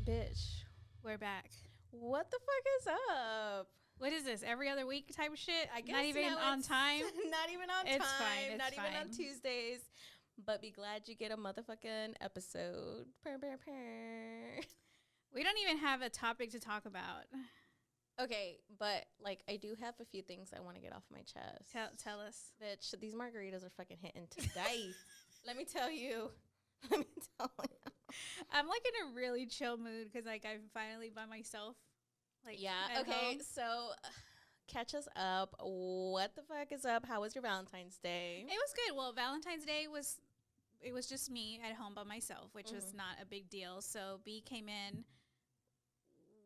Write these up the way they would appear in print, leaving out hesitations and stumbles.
Bitch, we're back. What the fuck is up? What is this? Every other week type of shit? I guess not even on time. Not even on It's time. fine. It's not fine. even on Tuesdays. But be glad you get a motherfucking episode. Purr, purr, purr. We don't even have a topic to talk about. Okay, but like I do have a few things I want to get off my chest. Tell us. Bitch, these margaritas are fucking hitting today. Let me tell you. Let me tell you. I'm like in a really chill mood because like I'm finally by myself. Like yeah. Okay. Home. So catch us up. What the fuck is up? How was your Valentine's Day? It was good. Well, Valentine's Day was just me at home by myself, which was not a big deal. So B came in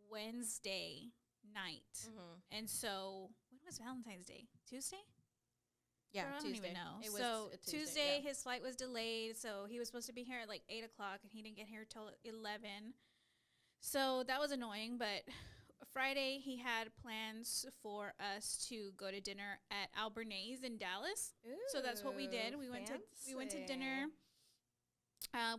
Wednesday night, and so when was Valentine's Day? Tuesday. Yeah, I don't even know. It so was Tuesday, yeah. his flight was delayed, so he was supposed to be here at like 8:00, and he didn't get here till 11. So that was annoying. But Friday, he had plans for us to go to dinner at Albernays in Dallas. Ooh, so that's what we did. We went to dinner.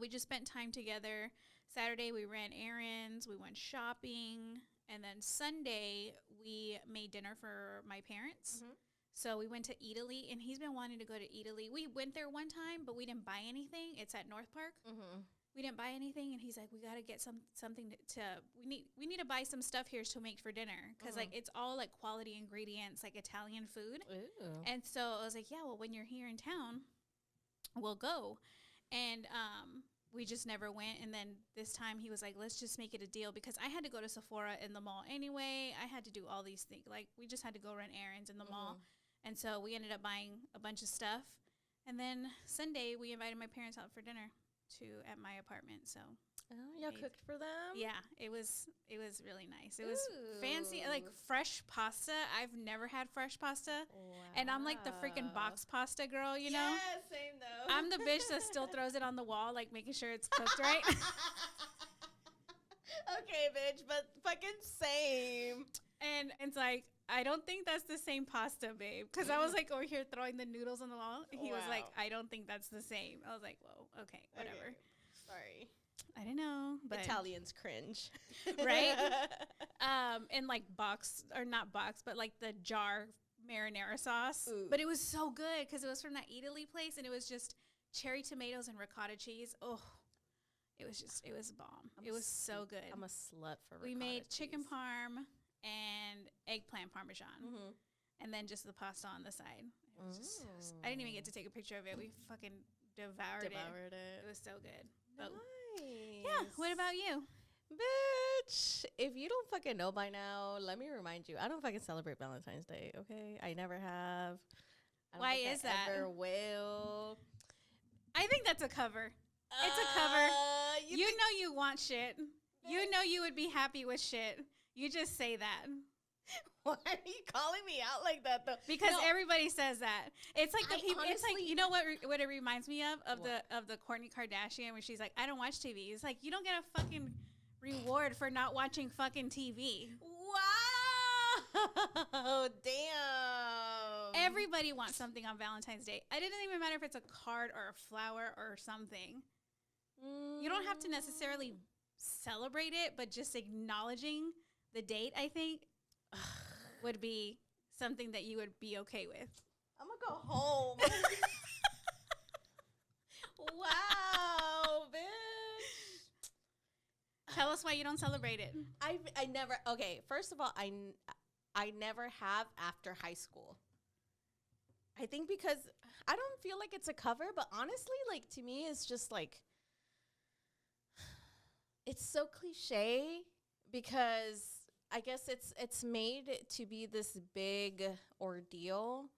We just spent time together. Saturday, we ran errands. We went shopping, and then Sunday, we made dinner for my parents. Mm-hmm. So we went to Italy, and he's been wanting to go to Italy. We went there one time, but we didn't buy anything. It's at North Park. Mm-hmm. We didn't buy anything, and he's like, "We got to get something to. We need to buy some stuff here to make for dinner because like it's all like quality ingredients, like Italian food." Ooh. And so I was like, "Yeah, well, when you're here in town, we'll go." And we just never went. And then this time he was like, "Let's just make it a deal," because I had to go to Sephora in the mall anyway. I had to do all these things. Like we just had to go run errands in the mall. And so we ended up buying a bunch of stuff. And then Sunday, we invited my parents out for dinner at my apartment. So y'all cooked for them? Yeah, it was really nice. It was fancy, like fresh pasta. I've never had fresh pasta. Wow. And I'm like the freaking box pasta girl, you know? Yeah, same though. I'm the bitch that still throws it on the wall, like making sure it's cooked right. Okay, bitch, but fucking same. And it's like, I don't think that's the same pasta, babe. Because I was like over here throwing the noodles on the wall. He was like, I don't think that's the same. I was like, whoa, okay, whatever. Okay. Sorry. I don't know. But Italians cringe. Right? And like not box, but like the jar marinara sauce. Ooh. But it was so good because it was from that Italy place. And it was just cherry tomatoes and ricotta cheese. Oh, it was bomb. It was so good. I'm a slut for ricotta We made cheese. chicken parm and eggplant parmesan, and then just the pasta on the side. It was I didn't even get to take a picture of it. We fucking devoured it. It was so good. But, nice. yeah. What about you? Bitch, if you don't fucking know by now, let me remind you. I don't fucking celebrate Valentine's Day, okay? I never have. Why is that? Ever will. I think that's a cover. It's a cover. You know you want shit. You know you would be happy with shit. You just say that. Why are you calling me out like that though? Because everybody says that. It's like the people. It's like, you know what it reminds me of the Kourtney Kardashian when she's like, I don't watch TV. It's like you don't get a fucking reward for not watching fucking TV. Wow. Damn. Everybody wants something on Valentine's Day. It doesn't even matter if it's a card or a flower or something. You don't have to necessarily celebrate it, but just acknowledging the date, I think, would be something that you would be okay with. I'm gonna go home. Wow, bitch. Tell us why you don't celebrate it. I never. Okay, first of all, I never have after high school. I think because I don't feel like it's a cover, but honestly, like to me, it's just like it's so cliche because I guess it's made to be this big ordeal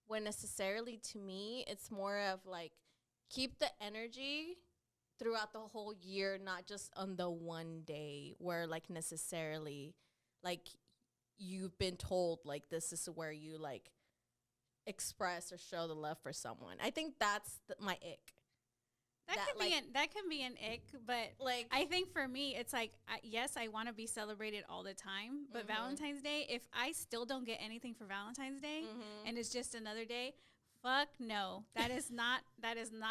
when necessarily to me it's more of like keep the energy throughout the whole year, not just on the one day where like necessarily like you've been told like this is where you like express or show the love for someone. I think that's my ick. That can be an ick, but like I think for me, it's like yes, I want to be celebrated all the time, but Valentine's Day, if I still don't get anything for Valentine's Day and it's just another day, fuck no, that is not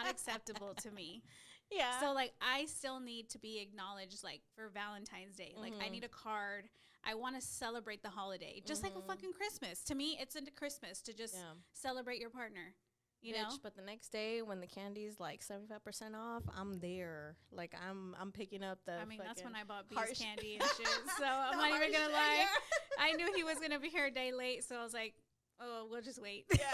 acceptable to me. Yeah. So, like, I still need to be acknowledged, like, for Valentine's Day. Like, I need a card. I want to celebrate the holiday. Just like a fucking Christmas. To me, it's into Christmas to just celebrate your partner. You know? But the next day when the candy's like 75% off, I'm there. Like I'm picking up the. I mean, that's when I bought B's harsh candy and shit. So I'm not even gonna lie. I knew he was gonna be here a day late, so I was like, "Oh, we'll just wait." Yeah.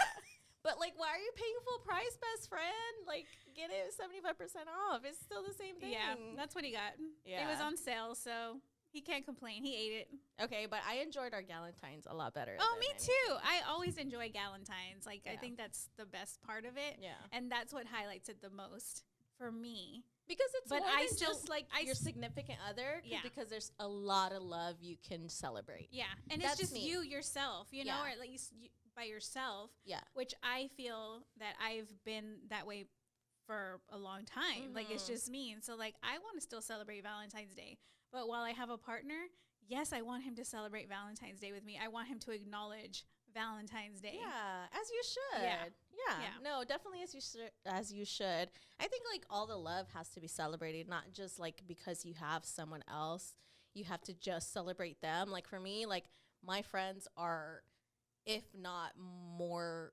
But like, why are you paying full price, best friend? Like, get it 75% off. It's still the same thing. Yeah, that's what he got. Yeah. It was on sale, so he can't complain. He ate it. Okay, but I enjoyed our Galentines a lot better. Oh, me too. I always enjoy Galentines. Like, I think that's the best part of it. Yeah. And that's what highlights it the most for me. Because it's but more I than still, just like your significant other. Yeah. Because there's a lot of love you can celebrate. Yeah. And that's it's just me. you yourself, you know, Yeah. or at least by yourself. Yeah. Which I feel that I've been that way for a long time. Like, it's just me. And so, like, I want to still celebrate Valentine's Day. But while I have a partner, yes, I want him to celebrate Valentine's Day with me. I want him to acknowledge Valentine's Day. Yeah, as you should. Yeah. No, definitely as you should. I think like all the love has to be celebrated, not just like because you have someone else, you have to just celebrate them. Like for me, like my friends are, if not more,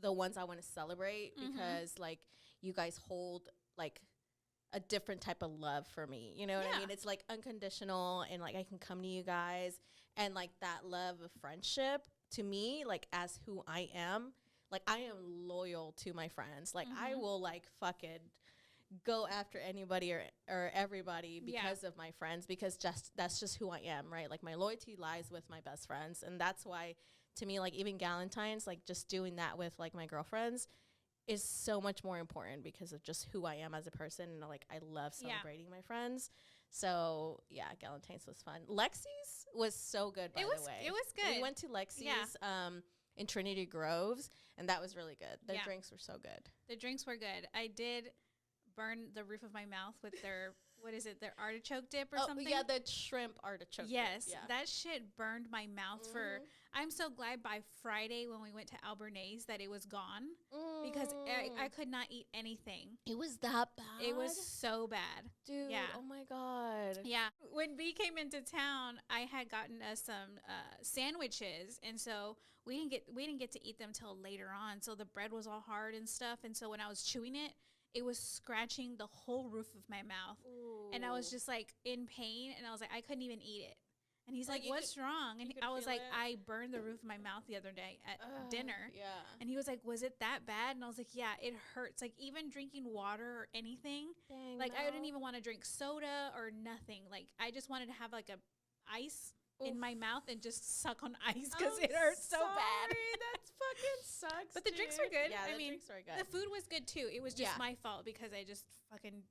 the ones I want to celebrate because like you guys hold like a different type of love for me. You know what I mean? It's like unconditional and like I can come to you guys and like that love of friendship to me, like as who I am, like I am loyal to my friends. Like I will like fucking go after anybody or everybody because of my friends, because that's just who I am, right? Like my loyalty lies with my best friends. And that's why to me, like even Galentine's, like just doing that with like my girlfriends is so much more important because of just who I am as a person. And like, I love celebrating my friends. So yeah, Galentine's was fun. Lexi's was so good, by the way. It was good. We went to Lexi's in Trinity Groves, and that was really good. Their drinks were so good. The drinks were good. I did burn the roof of my mouth with their, what is it, their artichoke dip or something? Yeah, the shrimp artichoke dip. Yes, that shit burned my mouth for, I'm so glad by Friday when we went to Albernays that it was gone because I could not eat anything. It was that bad? It was so bad. Dude, oh my God. Yeah. When B came into town, I had gotten us some sandwiches, and so we didn't get to eat them till later on. So the bread was all hard and stuff, and so when I was chewing it, it was scratching the whole roof of my mouth. Ooh. And I was just like in pain, and I was like, I couldn't even eat it. And he's like, what's wrong? And I was like, I burned the roof of my mouth the other day at dinner. Yeah. And he was like, was it that bad? And I was like, yeah, it hurts. Like even drinking water or anything, I didn't even want to drink soda or nothing. Like I just wanted to have like a ice in my mouth and just suck on ice because it hurts so bad. That fucking sucks. But the drinks were good. Yeah, I mean, drinks were good. The food was good too. It was just my fault because I just fucking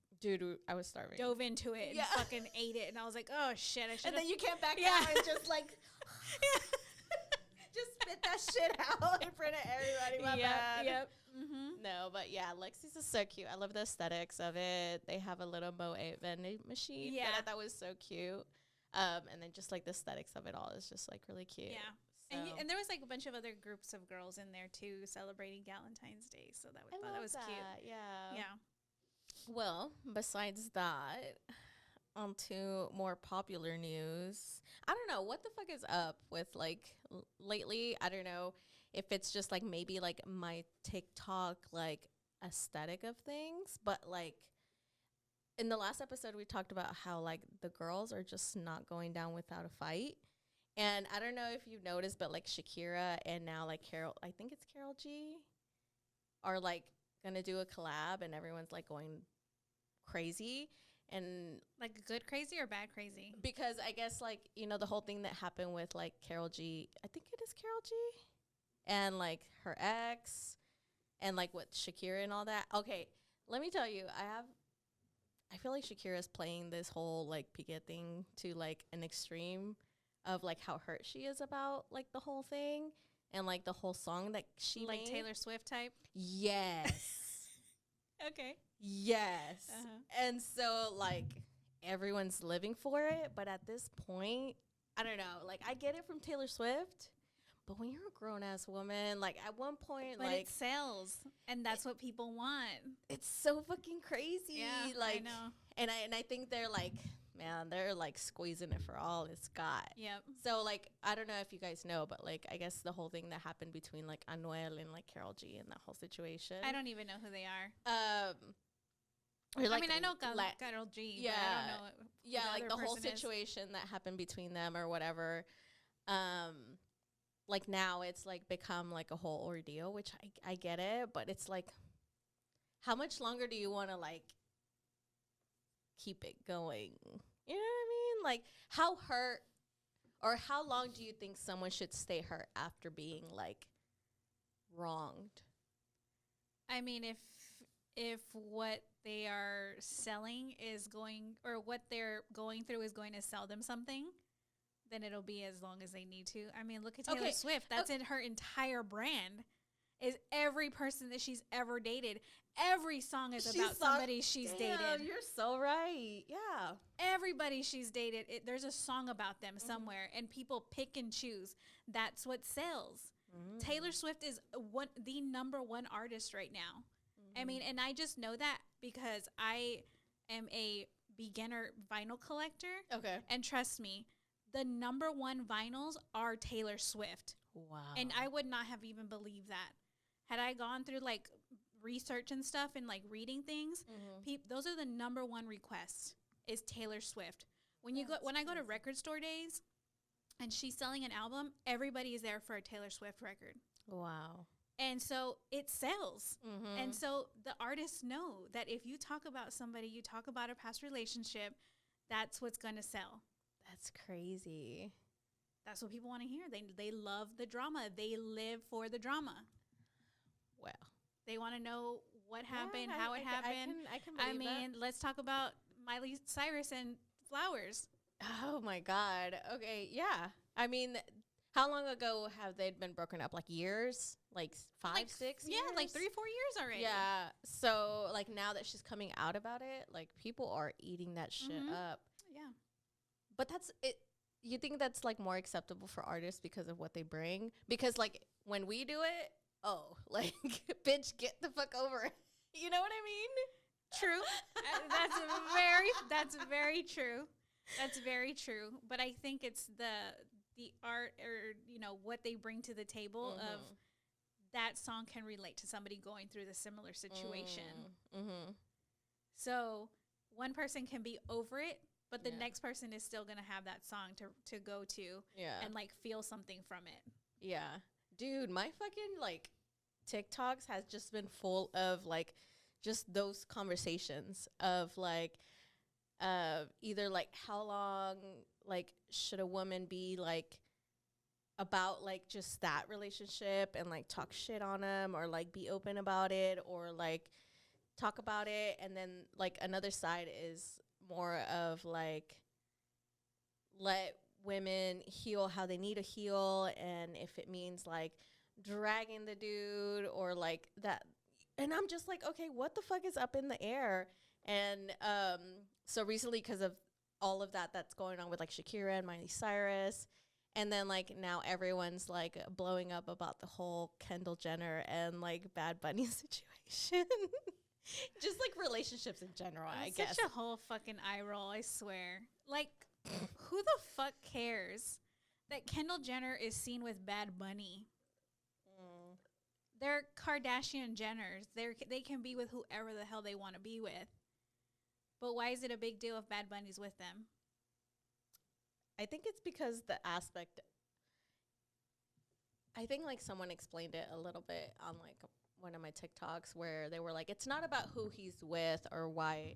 I was starving. Dove into it and fucking ate it, and I was like, oh shit, I should. And then you came back out and just like just spit that shit out in front of everybody. My bad. Yep. No, but yeah, Lexi's is so cute. I love the aesthetics of it. They have a little Moe vending machine that I thought was so cute. And then just like the aesthetics of it all is just like really cute. Yeah. So. And there was like a bunch of other groups of girls in there too celebrating Galentine's Day. So that was cute. Yeah. Yeah. Well, besides that, on to more popular news. I don't know what the fuck is up with like lately. I don't know if it's just like maybe like my TikTok like aesthetic of things, but like in the last episode we talked about how like the girls are just not going down without a fight. And I don't know if you've noticed, but like Shakira and now like I think it's Karol G, are like gonna do a collab, and everyone's like going crazy. And like good crazy or bad crazy? Because I guess like, you know, the whole thing that happened with like Karol G, I think it is Karol G, and like her ex, and like with Shakira and all that. Okay, let me tell you, I feel like Shakira is playing this whole like Piqué thing to like an extreme of like how hurt she is about like the whole thing and like the whole song that she like made. Taylor Swift type. Yes. Okay. Yes. And so like everyone's living for it, but at this point, I don't know. Like I get it from Taylor Swift, But when you're a grown ass woman, like at one point, but like it sells, and that's what people want. it's so fucking crazy. Yeah, like, I know. And I think they're like, man, they're like squeezing it for all it's got. Yep. So like, I don't know if you guys know, but like, I guess the whole thing that happened between like Anuel and like Karol G and that whole situation. I don't even know who they are. Like, I mean, I know Karol G. Yeah, but I don't know. Yeah, like the whole situation that happened between them or whatever. Like now it's like become like a whole ordeal, which I get it, but it's like, how much longer do you want to like keep it going? You know what I mean? Like how hurt or how long do you think someone should stay hurt after being like wronged? I mean, if what they are selling is going, or what they're going through is going to sell them something, then it'll be as long as they need to. I mean, look at Taylor Swift. That's in her entire brand. Is every person that she's ever dated. Every song is about somebody she's dated. You're so right. Yeah. Everybody she's dated, there's a song about them somewhere, and people pick and choose. That's what sells. Taylor Swift is the number one artist right now. I mean, and I just know that because I am a beginner vinyl collector. Okay. And trust me, the number one vinyls are Taylor Swift. Wow. And I would not have even believed that. Had I gone through like research and stuff and like reading things, those are the number one requests is Taylor Swift. When I go to record store days and she's selling an album, everybody is there for a Taylor Swift record. Wow. And so it sells. And so the artists know that if you talk about somebody, you talk about a past relationship, that's what's going to sell. That's crazy. That's what people want to hear. They love the drama. They live for the drama. Well, they want to know what happened, how it happened. I can believe that. Let's talk about Miley Cyrus and Flowers. Oh my God. Okay, yeah. I mean, how long ago have they been broken up? Like years? Like 5, 6 years? Yeah, like 3-4 years already. Yeah. So like now that she's coming out about it, like people are eating that shit up. Yeah. But that's it. You think that's like more acceptable for artists because of what they bring? Because like when we do it, oh, like bitch, get the fuck over it. You know what I mean? True. That's very true. That's very true. But I think it's the art, or what they bring to the table of that song can relate to somebody going through the similar situation. So one person can be over it, but the next person is still gonna have that song to go to and like feel something from it. Yeah. Dude, my fucking like TikToks has just been full of like just those conversations of like either like how long like should a woman be like about like just that relationship and like talk shit on them, or like be open about it, or like talk about it. And then like another side is more of like let women heal how they need to heal, and if it means like dragging the dude or like that. And I'm just like, okay, what the fuck is up in the air? And so recently, because of all of that's going on with like Shakira and Miley Cyrus, and then like now everyone's like blowing up about the whole Kendall Jenner and like Bad Bunny situation. Just like relationships in general, I guess. Such a whole fucking eye roll, I swear. Like, who the fuck cares that Kendall Jenner is seen with Bad Bunny? They're Kardashian Jenners. They can be with whoever the hell they want to be with. But why is it a big deal if Bad Bunny's with them? I think it's because the aspect. I think like someone explained it a little bit on like one of my TikToks where they were like, it's not about who he's with or why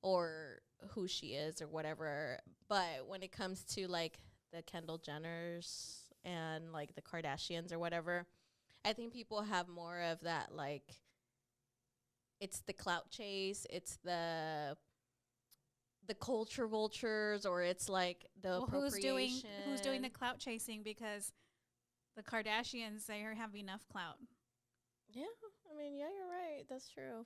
or who she is or whatever. But when it comes to like the Kendall Jenners and like the Kardashians or whatever, I think people have more of that, like, it's the clout chase, it's the culture vultures, or it's like the appropriation. Who's doing the clout chasing? Because the Kardashians, they have enough clout. Yeah, I mean, yeah, you're right. That's true.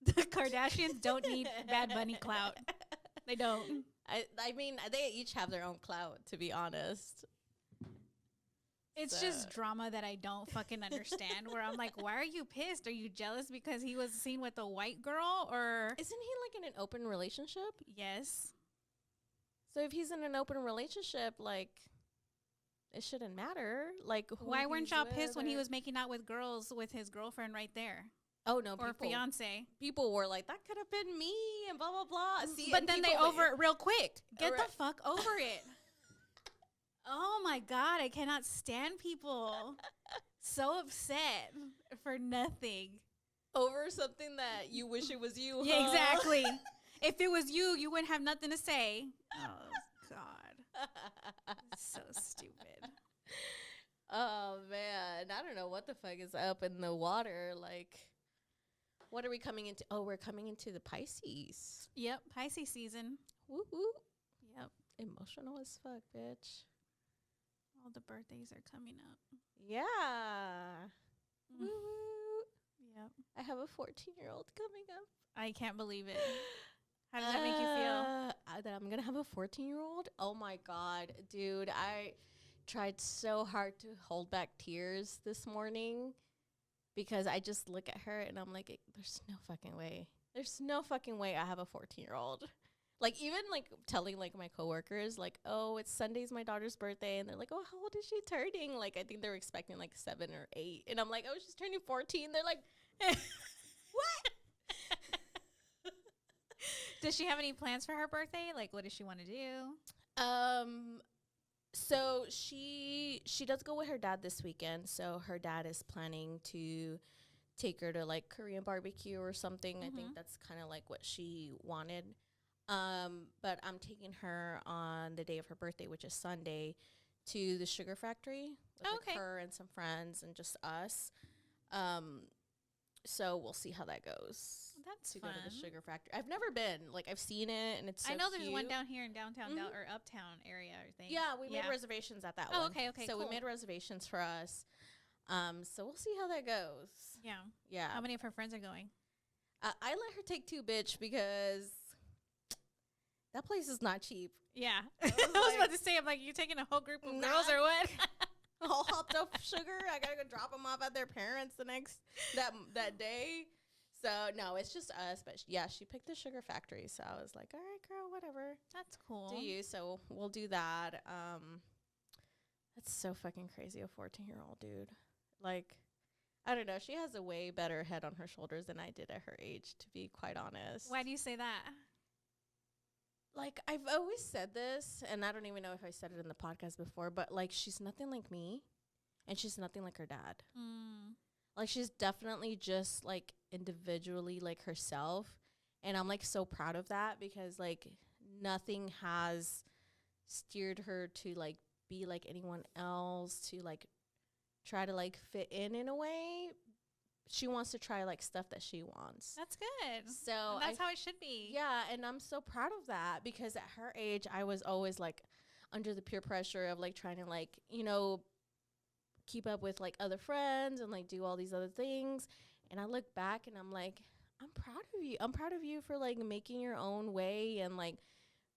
The Kardashians don't need Bad Bunny clout. They don't. I mean, they each have their own clout, to be honest. It's just drama that I don't fucking understand. Where I'm like, why are you pissed? Are you jealous because he was seen with a white girl, or isn't he like in an open relationship? Yes. So if he's in an open relationship, like, it shouldn't matter. Like, why weren't y'all pissed when he was making out with girls with his girlfriend right there? Oh no, or fiance. People were like, that could have been me, and blah blah blah. See, but then they over it real quick. Get the fuck over it. Oh my God, I cannot stand people so upset for nothing. Over something that you wish it was you. Yeah, exactly. If it was you, you wouldn't have nothing to say. Oh, God. So stupid. Oh, man. I don't know what the fuck is up in the water. Like, what are we coming into? Oh, we're coming into the Pisces. Yep, Pisces season. Woo woo. Yep. Emotional as fuck, bitch. All the birthdays are coming up. Yeah. Woo woo. Yep. I have a 14-year-old coming up. I can't believe it. How does that make you feel? That I'm going to have a 14-year-old? Oh, my God. Dude, I tried so hard to hold back tears this morning because I just look at her and I'm like, there's no fucking way. There's no fucking way I have a 14-year-old. Like, even, like, telling, like, my coworkers, like, oh, it's Sunday's my daughter's birthday. And they're like, oh, how old is she turning? Like, I think they were expecting, like, 7 or 8. And I'm like, oh, she's turning 14. They're like, what? Does she have any plans for her birthday? Like, what does she want to do? So she does go with her dad this weekend. So her dad is planning to take her to, like, Korean barbecue or something. I think that's kind of, like, what she wanted. But I'm taking her on the day of her birthday, which is Sunday, to the sugar factory with like her and some friends and just us. So we'll see how that goes. That's to fun. Go to the sugar factory. I've never been. Like, I've seen it, and it's so I know there's cute. one down here in downtown or uptown area, I think. Yeah, we made reservations at that one. Okay, So cool. we made reservations for us. So we'll see how that goes. Yeah. How many of her friends are going? I let her take 2, bitch, because that place is not cheap. Yeah. I was about to say, I'm like, you taking a whole group of girls or what? All hopped up sugar. I gotta go drop them off at their parents that day. So no, it's just us. But yeah, she picked the sugar factory. So I was like, all right, girl, whatever. That's cool. Do you? So we'll do that. That's so fucking crazy. A 14-year-old dude. Like, I don't know. She has a way better head on her shoulders than I did at her age, to be quite honest. Why do you say that? Like, I've always said this, and I don't even know if I said it in the podcast before, but, like, she's nothing like me, and she's nothing like her dad. Like, she's definitely just, like, individually, like, herself, and I'm, like, so proud of that because, like, nothing has steered her to, like, be like anyone else, to, like, try to, like, fit in a way. She wants to try, like, stuff that she wants. That's good. So and that's how it should be. Yeah, and I'm so proud of that because at her age, I was always, like, under the peer pressure of, like, trying to, like, you know, keep up with, like, other friends and, like, do all these other things. And I look back and I'm like, I'm proud of you. I'm proud of you for, like, making your own way and, like,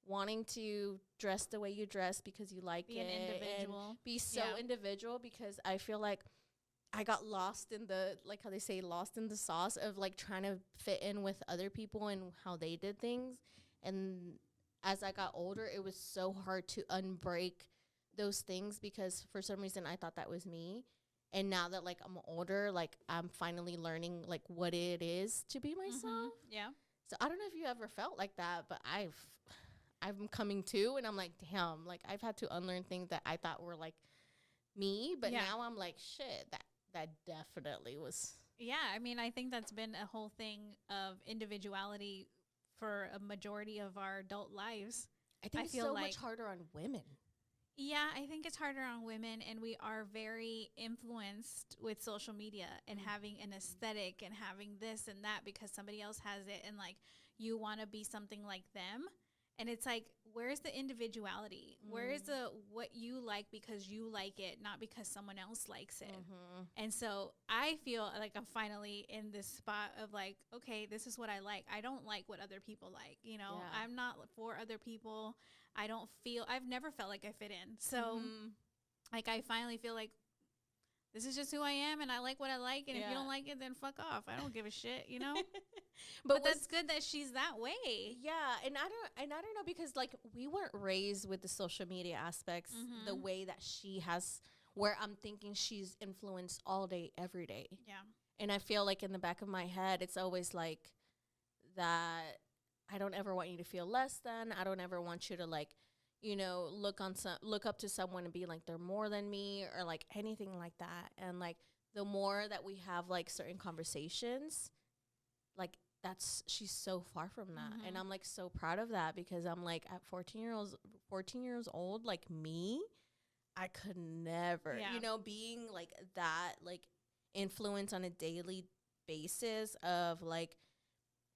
wanting to dress the way you dress because you like it. Be an individual. And be so individual because I feel like I got lost in the, like how they say, lost in the sauce of, like, trying to fit in with other people and how they did things. And as I got older, it was so hard to unbreak those things because for some reason I thought that was me. And now that, like, I'm older, like, I'm finally learning, like, what it is to be myself. Yeah. So I don't know if you ever felt like that, but I'm coming to, and I'm like, damn, like, I've had to unlearn things that I thought were, like, me. But now I'm like, shit, that definitely was. Yeah, I mean, I think that's been a whole thing of individuality for a majority of our adult lives. I think it's so much harder on women. Yeah, I think it's harder on women, and we are very influenced with social media and having an aesthetic and having this and that because somebody else has it, and, like, you want to be something like them. And it's like, where's the individuality? Where is the what you like because you like it, not because someone else likes it? And so I feel like I'm finally in this spot of, like, okay, this is what I like. I don't like what other people like. You know, I'm not for other people. I've never felt like I fit in. So, like, I finally feel like, this is just who I am, and I like what I like, and if you don't like it, then fuck off. I don't give a shit, you know. But that's good that she's that way. Yeah, and I don't know, because like we weren't raised with the social media aspects the way that she has, where I'm thinking she's influenced all day, every day. Yeah. And I feel like in the back of my head, it's always like that. I don't ever want you to feel less than. I don't ever want you to like, you know, look up to someone and be like they're more than me, or like anything like that. And like the more that we have like certain conversations, like she's so far from that. And I'm like so proud of that, because I'm like at 14 years old, like me, I could never, you know, being like that, like influence on a daily basis of like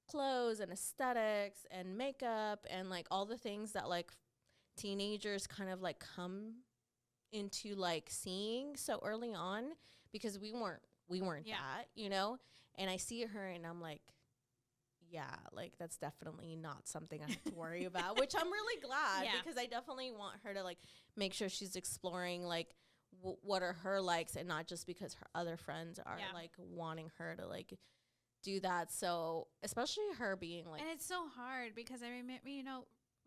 clothes and aesthetics and makeup and like all the things that like teenagers kind of like come into like seeing so early on, because we weren't that, you know. And I see her and I'm like, yeah, like that's definitely not something I have to worry about, which I'm really glad, because I definitely want her to like make sure she's exploring like what are her likes, and not just because her other friends are like wanting her to like do that. So especially her being like, and it's so hard because I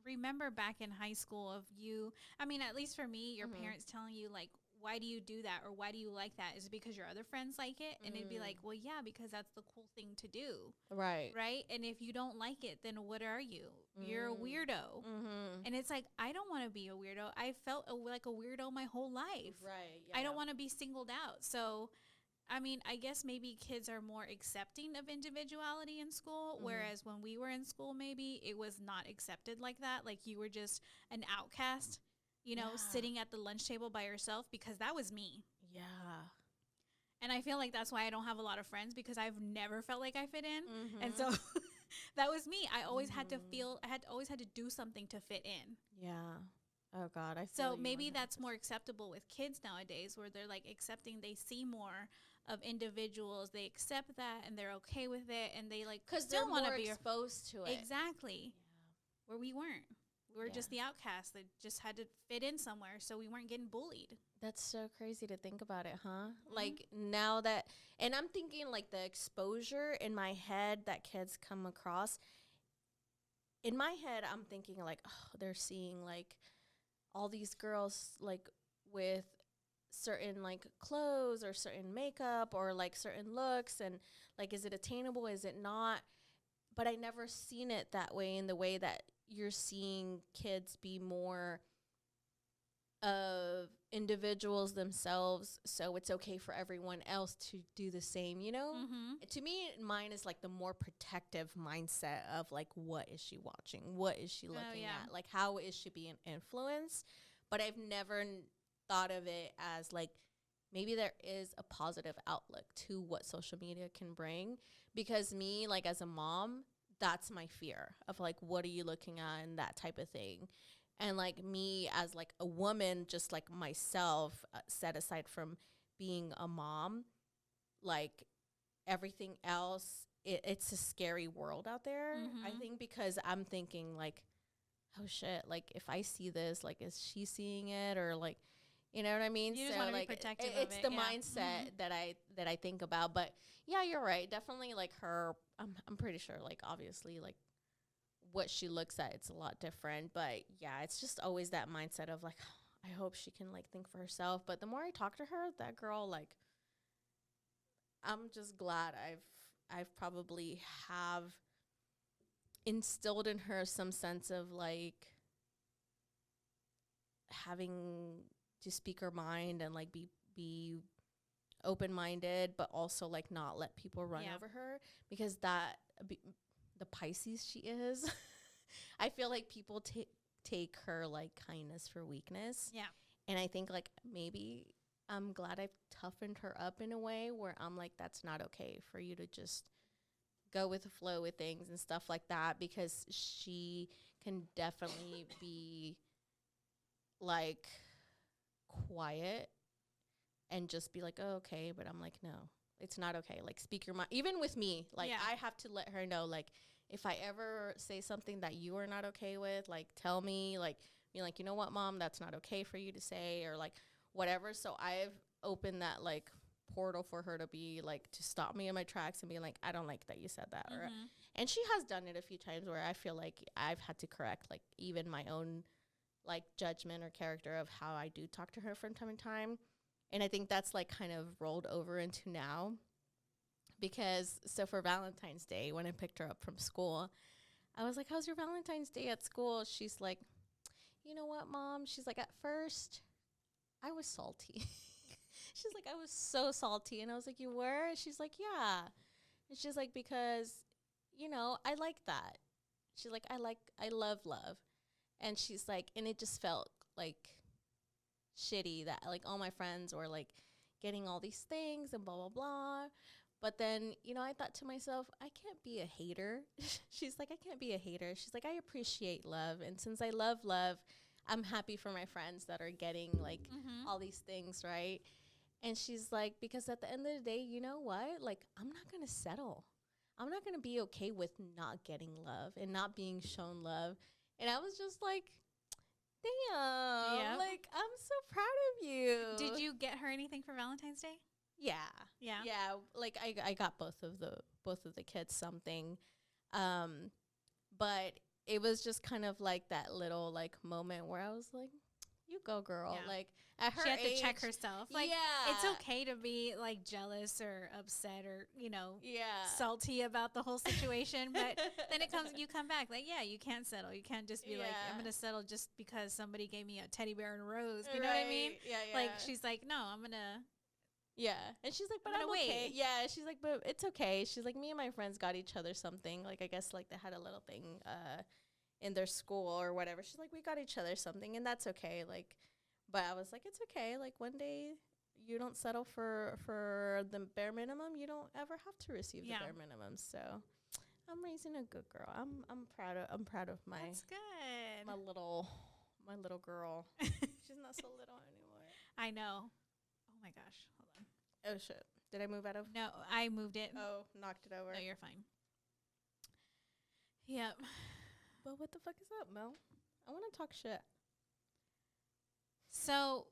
remember back in high school of you, I mean, at least for me, your parents telling you like, why do you do that, or why do you like that? Is it because your other friends like it? And it'd be like, well, yeah, because that's the cool thing to do. Right. And if you don't like it, then what are you? You're a weirdo. And it's like, I don't want to be a weirdo. I felt like a weirdo my whole life. Right. I don't want to be singled out. So I mean, I guess maybe kids are more accepting of individuality in school, whereas when we were in school, maybe it was not accepted like that. Like you were just an outcast, you know, sitting at the lunch table by yourself, because that was me. Yeah. And I feel like that's why I don't have a lot of friends, because I've never felt like I fit in. And so that was me. I always had to always had to do something to fit in. Yeah. Oh God. So maybe that's more acceptable with kids nowadays, where they're like accepting, they see more of individuals, they accept that and they're okay with it, and they like because they're more exposed to it. Exactly. Where we weren't. We were just the outcasts that just had to fit in somewhere, so we weren't getting bullied. That's so crazy to think about it, huh? Like now that, and I'm thinking like the exposure in my head that kids come across. In my head, I'm thinking like, oh, they're seeing like all these girls like with certain like clothes or certain makeup or like certain looks, and like, is it attainable, is it not? But I never seen it that way, in the way that you're seeing kids be more of individuals themselves, so it's okay for everyone else to do the same, you know? To me, mine is like the more protective mindset of like, what is she watching, what is she looking at, like how is she being influenced? But I've never thought of it as like, maybe there is a positive outlook to what social media can bring, because me, like as a mom, that's my fear of like, what are you looking at, and that type of thing. And like me as like a woman, just like myself, set aside from being a mom, like everything else, it's a scary world out there. I think, because I'm thinking like, oh shit, like if I see this, like is she seeing it, or like, you know what I mean? You just want to be protective of it. It's the mindset that I think about. But yeah, you're right. Definitely like her. I'm pretty sure like obviously like what she looks at, it's a lot different. But yeah, it's just always that mindset of like, I hope she can like think for herself. But the more I talk to her, that girl, like, I'm just glad I've probably have instilled in her some sense of like having to speak her mind and like be open-minded, but also like not let people run over her, because the Pisces she is, I feel like people take her like kindness for weakness. Yeah. And I think like maybe I'm glad I've toughened her up in a way where I'm like, that's not okay for you to just go with the flow with things and stuff like that, because she can definitely be like quiet and just be like, oh, okay. But I'm like, no, it's not okay. Like, speak your mind. Even with me, like, I have to let her know, like, if I ever say something that you are not okay with, like, tell me, like, be like, you know what, Mom, that's not okay for you to say, or like whatever. So I've opened that like portal for her to be like, to stop me in my tracks and be like, I don't like that you said that. Or, and she has done it a few times where I feel like I've had to correct like even my own like judgment or character of how I do talk to her from time to time. And I think that's like kind of rolled over into now, because so for Valentine's Day, when I picked her up from school, I was like, how's your Valentine's Day at school? She's like, you know what, Mom? She's like, at first I was salty. She's like, I was so salty. And I was like, you were? She's like, yeah. And she's like, because, you know, I like that. She's like, I love love. And she's like, and it just felt like shitty that like all my friends were like getting all these things and blah, blah, blah. But then, you know, I thought to myself, I can't be a hater. She's like, I can't be a hater. She's like, I appreciate love. And since I love love, I'm happy for my friends that are getting like all these things, right? And she's like, because at the end of the day, you know what? Like, I'm not going to settle. I'm not going to be okay with not getting love and not being shown love. And I was just like, damn, like, I'm so proud of you. Did you get her anything for Valentine's Day? Yeah. Like I got both of the kids something, but it was just kind of like that little like moment where I was like, "You go, girl!" Yeah. Like at her age, she had to check herself. Like, it's okay to be like jealous or upset or salty about the whole situation, but then you come back like, you can't settle. You can't just be like, I'm gonna settle just because somebody gave me a teddy bear and a rose. You know what I mean? Yeah. Like she's like, no, I'm gonna. Yeah. And she's like, but I'm okay. Yeah. She's like, but it's okay. She's like, me and my friends got each other something. Like, I guess, like, they had a little thing in their school or whatever. She's like, we got each other something, and that's okay. Like, but I was like, it's okay. Like, one day you don't settle for the bare minimum. You don't ever have to receive the bare minimum. So I'm raising a good girl. I'm proud of my. That's good. My little girl. She's not so little anymore. I know. Oh my gosh. Oh, shit. Did I move out of? No, I moved it. Oh, knocked it over. No, you're fine. Yep. But what the fuck is up, Mel? I want to talk shit. So,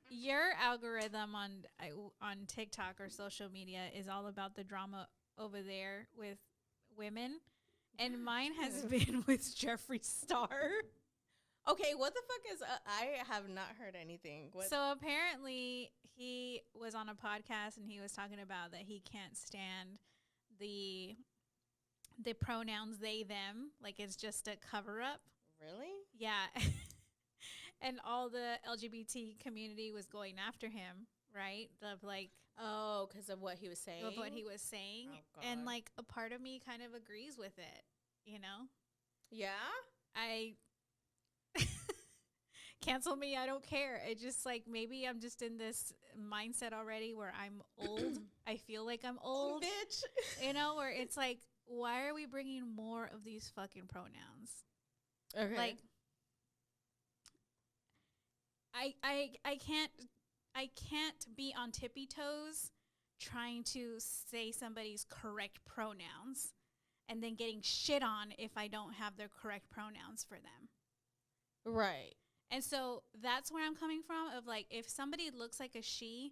your algorithm on TikTok or social media is all about the drama over there with women. And mine has been with Jeffree Star. Okay, what the fuck is... I have not heard anything. So apparently he was on a podcast and he was talking about that he can't stand the pronouns they, them. Like, it's just a cover-up. Really? Yeah. And all the LGBT community was going after him, right? Of like... Oh, because of what he was saying? Of what he was saying. Oh, God. And, like, a part of me kind of agrees with it, you know? Yeah? Cancel me, I don't care. It just like maybe I'm just in this mindset already where I'm old. I feel like I'm old, bitch. You know, where it's like, why are we bringing more of these fucking pronouns? Okay. Like, I can't be on tippy toes trying to say somebody's correct pronouns and then getting shit on if I don't have their correct pronouns for them. Right. And so that's where I'm coming from of like, if somebody looks like a she,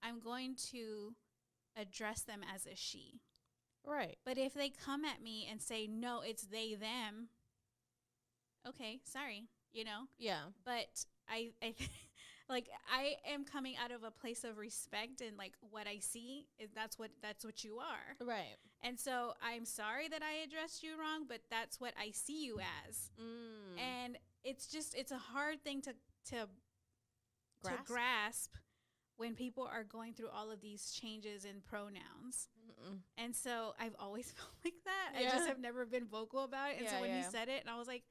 I'm going to address them as a she. Right. But if they come at me and say, no, it's they, them. Okay, sorry, you know? Yeah. But I like, I am coming out of a place of respect and like what I see is that's what you are. Right. And so I'm sorry that I addressed you wrong, but that's what I see you as. And it's a hard thing to grasp when people are going through all of these changes in pronouns. And so I've always felt like that. I just have never been vocal about it. And so when he said it, and I was like,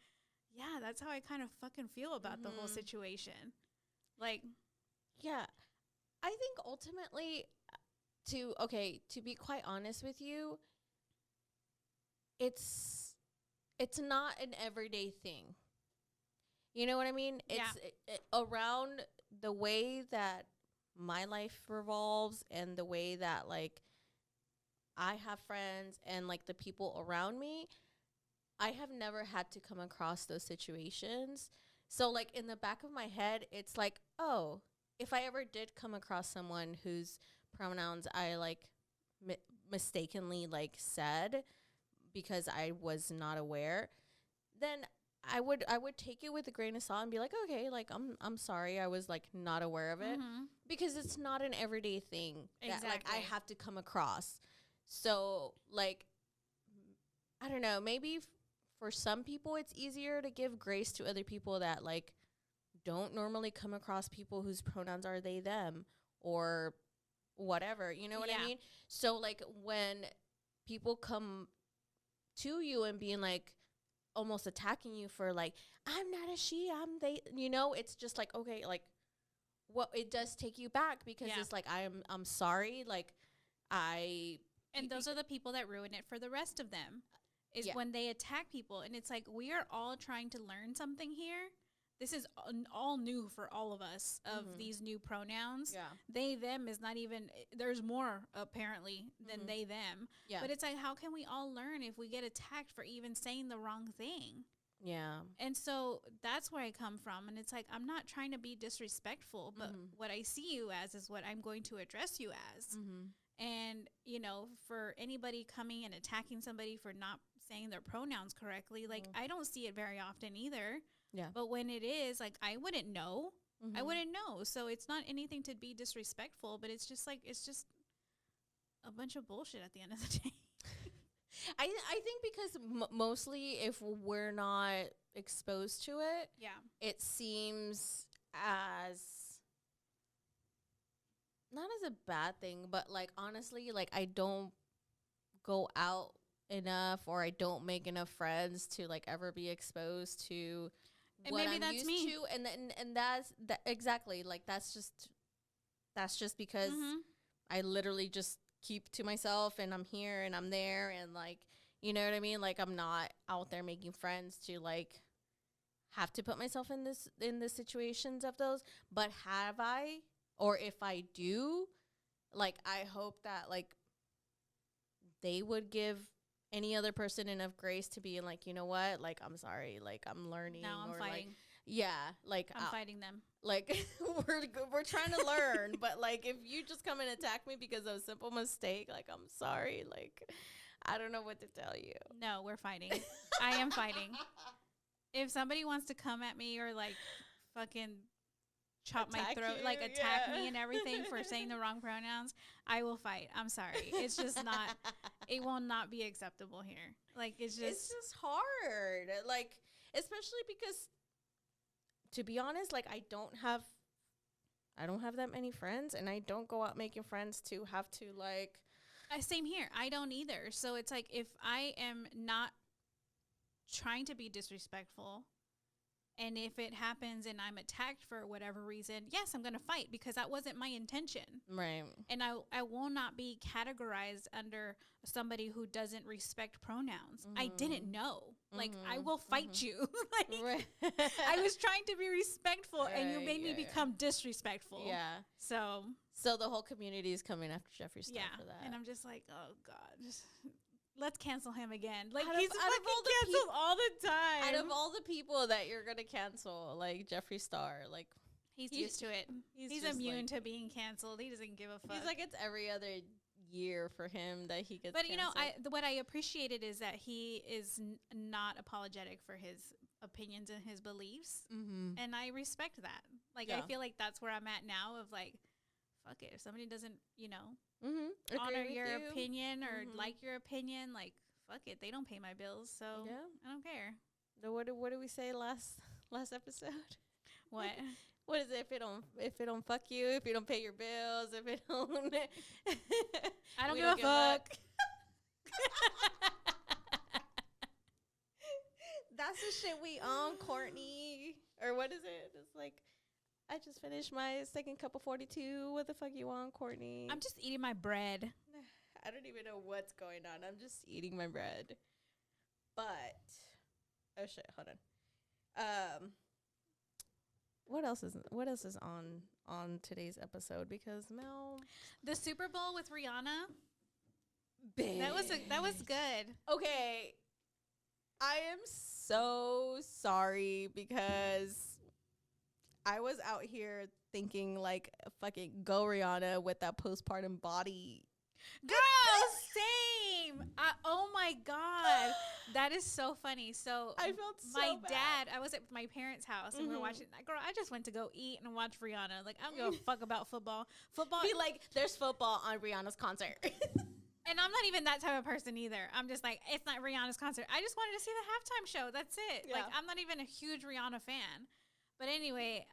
yeah, that's how I kind of fucking feel about the whole situation. Like, yeah, I think ultimately to be quite honest with you, it's not an everyday thing. You know what I mean? It's around the way that my life revolves and the way that like I have friends and like the people around me, I have never had to come across those situations. So like in the back of my head, it's like, oh, if I ever did come across someone whose pronouns I like mistakenly like said because I was not aware, then I would take it with a grain of salt and be like, okay, like I'm sorry, I was like not aware of it, because it's not an everyday thing that like I have to come across. So like, I don't know, maybe for some people it's easier to give grace to other people that like don't normally come across people whose pronouns are they them or whatever, you know what I mean? So like when people come to you and being like almost attacking you for like, I'm not a she, I'm they, you know, it's just like, okay, like what, it does take you back because it's like, I'm sorry, like and those are the people that ruin it for the rest of them, is when they attack people. And it's like, we are all trying to learn something here. This is all new for all of us, of these new pronouns. Yeah. They, them is not even, there's more apparently than they, them. Yeah. But it's like, how can we all learn if we get attacked for even saying the wrong thing? Yeah. And so that's where I come from. And it's like, I'm not trying to be disrespectful, but what I see you as is what I'm going to address you as. And, you know, for anybody coming and attacking somebody for not saying their pronouns correctly, like, I don't see it very often either. Yeah. But when it is, like, I wouldn't know. I wouldn't know. So it's not anything to be disrespectful, but it's just like, it's just a bunch of bullshit at the end of the day. I think because mostly if we're not exposed to it, it seems as not as a bad thing, but like honestly, like I don't go out enough or I don't make enough friends to like ever be exposed to and what I'm used to, and that's that exactly, like that's just because I literally just keep to myself and I'm here and I'm there and like, you know what I mean, like I'm not out there making friends to like have to put myself in the situations of those. But have I, or if I do, like I hope that like they would give any other person enough grace to be like, you know what, like I'm sorry, like I'm learning. Now I'm fighting. Like I'm fighting them. Like we're trying to learn, but like if you just come and attack me because of a simple mistake, like I'm sorry, like I don't know what to tell you. No, we're fighting. I am fighting. If somebody wants to come at me or like fucking chop my throat, you, like attack me and everything for saying the wrong pronouns, I will fight. I'm sorry. It's just not, it will not be acceptable here. Like it's just hard. Like, especially because to be honest, like I don't have that many friends and I don't go out making friends to have to like. Same here. I don't either. So it's like if I am not trying to be disrespectful, and if it happens and I'm attacked for whatever reason, yes, I'm going to fight because that wasn't my intention. Right. And I will not be categorized under somebody who doesn't respect pronouns. I didn't know. Like, I will fight you. Like, I was trying to be respectful and you made me become disrespectful. Yeah. So the whole community is coming after Jeffree Star for that. And I'm just like, oh, God. Let's cancel him again. Like, he's fucking canceled all the time. Out of all the people that you're going to cancel, like, Jeffree Star, like... He's used to it. He's immune to being canceled. He doesn't give a fuck. He's like, it's every other year for him that he gets But, canceled. you know, what I appreciated is that he is not apologetic for his opinions and his beliefs. And I respect that. Like, I feel like that's where I'm at now of, like, fuck it. If somebody doesn't, you know... honor your opinion or like your opinion, like fuck it, they don't pay my bills, so I don't care. What do we say last episode? What is it? If it don't fuck you, if you don't pay your bills, if it don't I don't give a fuck. That's the shit we on, Courtney. Or what is it? It's like, I just finished my second cup of 42. What the fuck you want, Courtney? I'm just eating my bread. I don't even know what's going on. I'm just eating my bread. But, oh shit, hold on. What else is on today's episode? Because Mel, the Super Bowl with Rihanna. Bitch. That was good. Okay, I am so sorry because I was out here thinking like fucking go Rihanna with that postpartum body. Girl, same. Oh my God. That is so funny. So I felt so my bad. dad, I was at my parents' house and we were watching that. Girl, I just went to go eat and watch Rihanna. Like, I don't give a fuck about football. Be like, there's football on Rihanna's concert. And I'm not even that type of person either. I'm just like, it's not Rihanna's concert. I just wanted to see the halftime show. That's it. Yeah. Like, I'm not even a huge Rihanna fan. But anyway,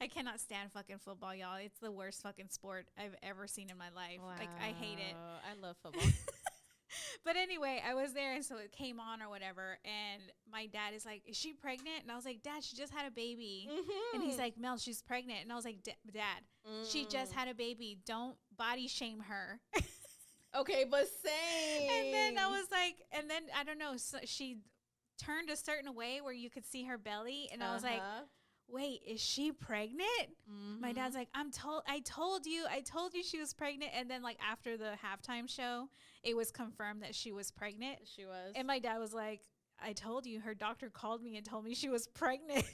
I cannot stand fucking football, y'all. It's the worst fucking sport I've ever seen in my life. Wow. Like, I hate it. I love football. But anyway, I was there, and so it came on or whatever, and my dad is like, is she pregnant? And I was like, Dad, she just had a baby. And he's like, Mel, she's pregnant. And I was like, Dad, she just had a baby. Don't body shame her. Okay, but same. And then I was like, and then, I don't know, so she turned a certain way where you could see her belly, and I was like, wait, is she pregnant? My dad's like, I told you she was pregnant. And then like after the halftime show, it was confirmed that she was pregnant. She was. And my dad was like, I told you, her doctor called me and told me she was pregnant.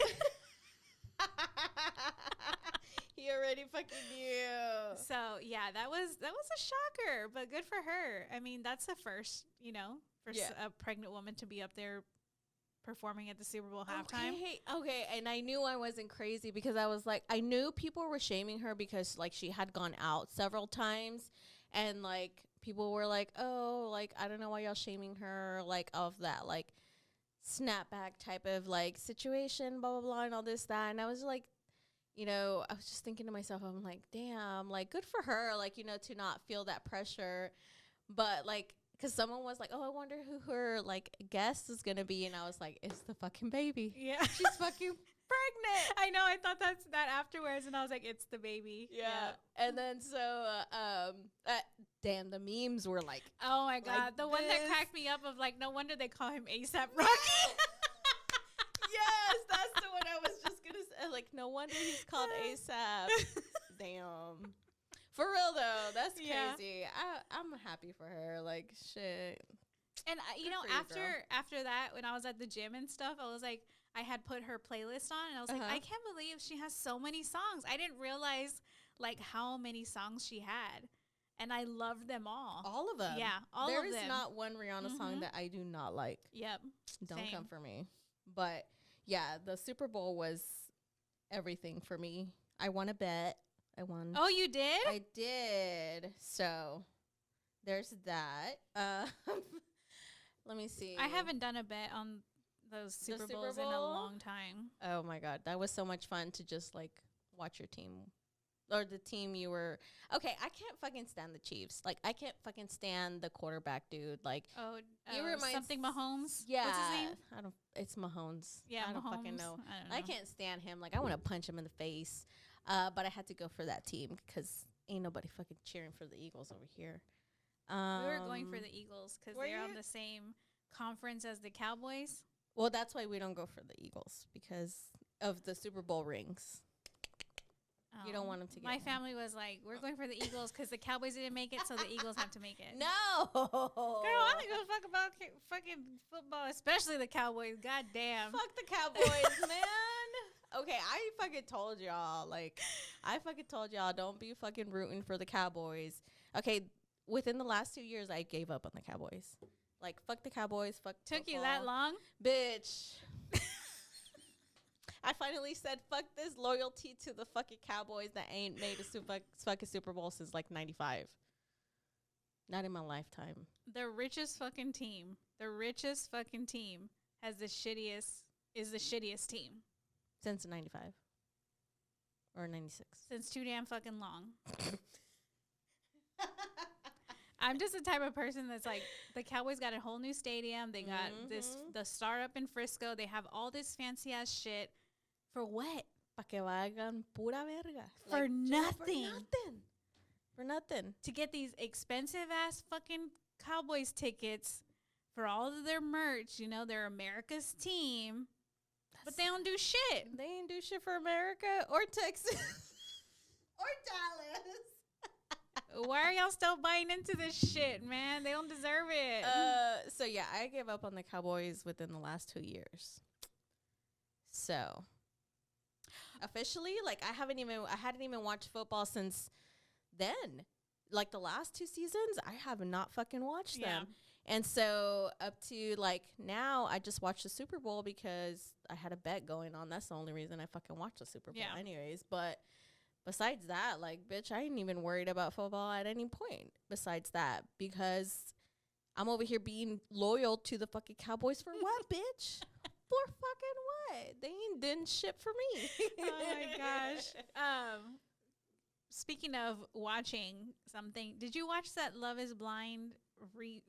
He already fucking knew. So yeah, that was a shocker, but good for her. I mean, that's the first, for a pregnant woman to be up there performing at the Super Bowl halftime. Okay, and I knew I wasn't crazy because I was like, I knew people were shaming her because like she had gone out several times, and like people were like, oh, like I don't know why y'all shaming her, like of that like snapback type of like situation, blah blah blah, and all this that, and I was like, I was just thinking to myself, I'm like, damn, like good for her, like to not feel that pressure, but like. Because someone was like, oh, I wonder who her, like, guest is going to be. And I was like, it's the fucking baby. Yeah. She's fucking pregnant. I know. I thought that afterwards. And I was like, it's the baby. Yeah. And then so, damn, the memes were like. Oh, my God. Like the one that cracked me up of, like, no wonder they call him ASAP Rocky. Yes, that's the one I was just going to say. Like, no wonder he's called ASAP. Damn. For real though, that's crazy. I'm happy for her. Like shit. And after that, when I was at the gym and stuff, I was like, I had put her playlist on, and I was like, I can't believe she has so many songs. I didn't realize like how many songs she had, and I loved them all. All of them. Yeah, all of them. There is not one Rihanna song that I do not like. Yep. Don't come for me. But yeah, the Super Bowl was everything for me. I won a bet. I won. Oh, you did? I did. So there's that. Let me see. I haven't done a bet on those Super Bowls in a long time. Oh my God. That was so much fun to just like watch your team or the team you were. Okay. I can't fucking stand the Chiefs. Like I can't fucking stand the quarterback dude. Like, something Mahomes. Yeah. What's his name? It's Mahomes. Yeah. I don't Mahomes. fucking know. I don't know. I can't stand him. Like I want to punch him in the face. But I had to go for that team because ain't nobody fucking cheering for the Eagles over here. We were going for the Eagles because they're on the same conference as the Cowboys. Well, that's why we don't go for the Eagles because of the Super Bowl rings. You don't want them to get My family was like, we're going for the Eagles because the Cowboys didn't make it, so the Eagles have to make it. No. Girl, I don't give a fuck about fucking football, especially the Cowboys. God damn. Fuck the Cowboys, man. Okay, I fucking told y'all. Like, I fucking told y'all, don't be fucking rooting for the Cowboys. Okay, within the last 2 years, I gave up on the Cowboys. Like, fuck the Cowboys, fuck Took football. you that long? Bitch. I finally said, fuck this loyalty to the fucking Cowboys that ain't made a fucking Super Bowl since, like, 95. Not in my lifetime. The richest fucking team is the shittiest team. Since 95. Or 96. Since too damn fucking long. I'm just the type of person that's like, the Cowboys got a whole new stadium. They got the startup in Frisco. They have all this fancy ass shit. For what? Pa que valgan pura verga. For nothing. For nothing. To get these expensive ass fucking Cowboys tickets for all of their merch. They're America's team. But they don't do shit. They ain't do shit for America or Texas or Dallas. Why are y'all still buying into this shit, man? They don't deserve it. So yeah, I gave up on the Cowboys within the last 2 years. So officially. Like, I hadn't even watched football since then. Like, the last 2 seasons, I have not fucking watched them. And so up to like now, I just watched the Super Bowl because I had a bet going on. That's the only reason I fucking watched the Super Bowl anyways. But besides that, like, bitch, I ain't even worried about football at any point besides that, because I'm over here being loyal to the fucking Cowboys for what, bitch? For fucking what? They ain't done shit for me. Oh my gosh. Speaking of watching something, did you watch that Love is Blind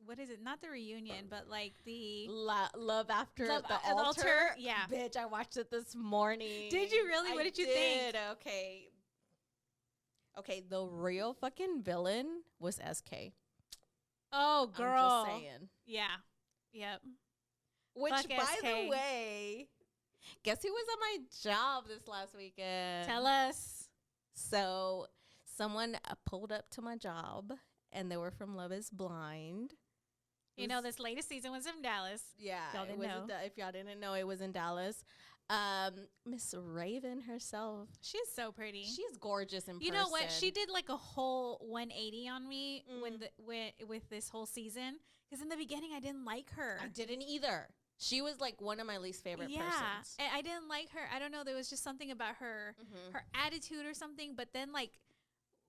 what is it? Not the reunion, but like the Love After the Altar? Yeah. Bitch, I watched it this morning. Did you really? What did you think? Okay, the real fucking villain was SK. Oh, girl. I'm just saying. Yeah. Yep. Which, by the way, guess who was on my job this last weekend? Tell us. So, someone pulled up to my job, and they were from Love is Blind. You know, this latest season was in Dallas. Yeah. Y'all didn't know. If y'all didn't know, it was in Dallas. Miss Raven herself. She's so pretty. She's gorgeous in person. You know what? She did like a whole 180 on me with this whole season. Because in the beginning, I didn't like her. I didn't either. She was like one of my least favorite persons. I didn't like her. I don't know. There was just something about her, her attitude or something. But then like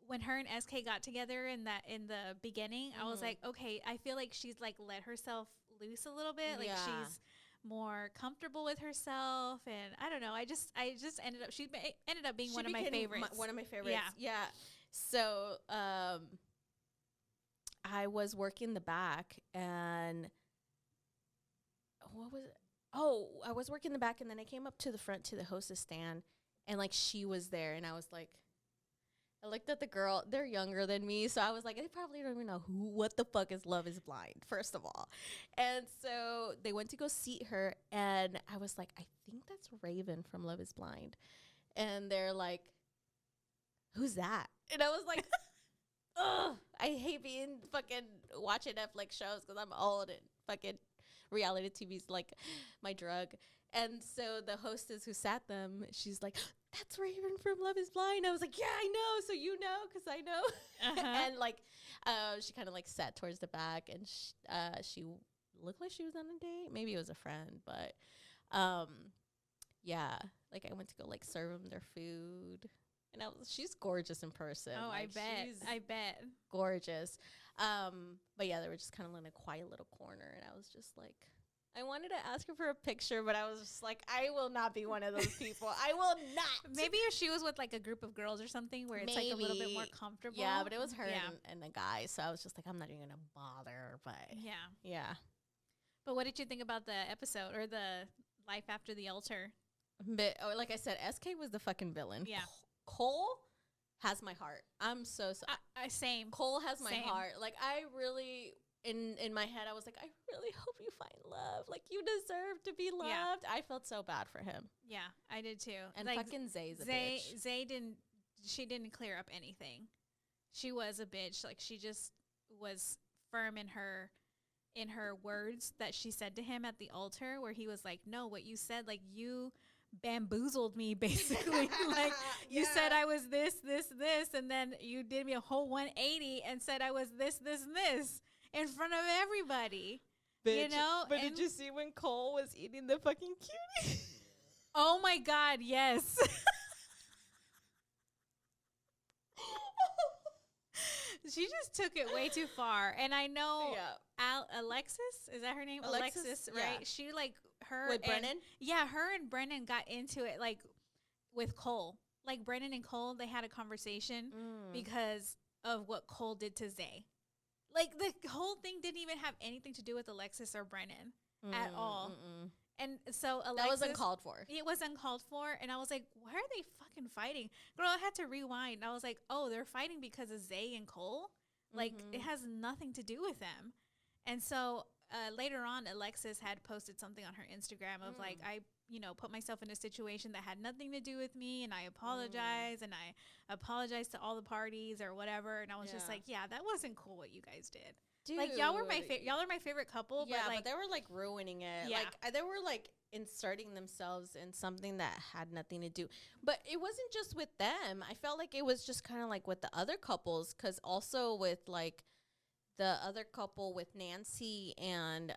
when her and SK got together in the beginning, I was like, okay, I feel like she's like let herself loose a little bit. Like she's more comfortable with herself, and I don't know. I just ended up being one of my favorites. One of my favorites. Yeah. So I was working the back, and what was it? Oh, I was working the back, and then I came up to the front to the hostess stand, and like she was there, and I was like, I looked at the girl. They're younger than me, so I was like, they probably don't even know what the fuck is Love is Blind, first of all. And so they went to go seat her, and I was like, I think that's Raven from Love is Blind. And they're like, who's that? And I was like, ugh, I hate being fucking watching Netflix shows because I'm old and fucking reality TV's like my drug. And so the hostess who sat them, she's like, that's Raven from Love is Blind. I was like, yeah, I know. So you know, because I know. And like, she kind of like sat towards the back, and she looked like she was on a date. Maybe it was a friend, but yeah, like I went to go like serve them their food, and she's gorgeous in person. Oh, like, I bet gorgeous. But yeah, they were just kind of in a quiet little corner, and I was just like, I wanted to ask her for a picture, but I was just like, I will not be one of those people. I will not. Maybe if she was with like a group of girls or something where it's like a little bit more comfortable. Yeah, but it was her and a guy, so I was just like, I'm not even gonna bother. But yeah. But what did you think about the episode or the Life After the Altar? But like I said, SK was the fucking villain. Yeah. Cole has my heart. I'm so same. Cole has my heart. Like, I really, in my head, I was like, I really hope you find love. Like, you deserve to be loved. Yeah. I felt so bad for him. Yeah, I did too. And like, fucking Zay's a bitch. Zay didn't clear up anything. She was a bitch. Like, she just was firm in her words that she said to him at the altar, where he was like, no, what you said, like, you bamboozled me, basically. Like, you said I was this, and then you did me a whole 180 and said I was this, and this in front of everybody. Bitch. You know? But did you see when Cole was eating the fucking cutie? Oh my God, yes. She just took it way too far. And I know Alexis, is that her name? Alexis, right? Yeah. She like her with Brennan? Yeah, her and Brennan got into it like with Cole. Like Brennan and Cole, they had a conversation because of what Cole did to Zay. Like the whole thing didn't even have anything to do with Alexis or Brennan at all. And so Alexis, that was uncalled for. It was uncalled for, and I was like, "Why are they fucking fighting?" Girl, I had to rewind. I was like, "Oh, they're fighting because of Zay and Cole. Like it has nothing to do with them." And so later on, Alexis had posted something on her Instagram of like, "I, put myself in a situation that had nothing to do with me, and I apologize, and I apologize to all the parties or whatever." And I was just like, "Yeah, that wasn't cool what you guys did." Dude. Like, y'all are my favorite couple. Yeah, but, like, they were like ruining it. Yeah. Like they were like inserting themselves in something that had nothing to do. But it wasn't just with them. I felt like it was just kind of like with the other couples, because also with like the other couple with Nancy and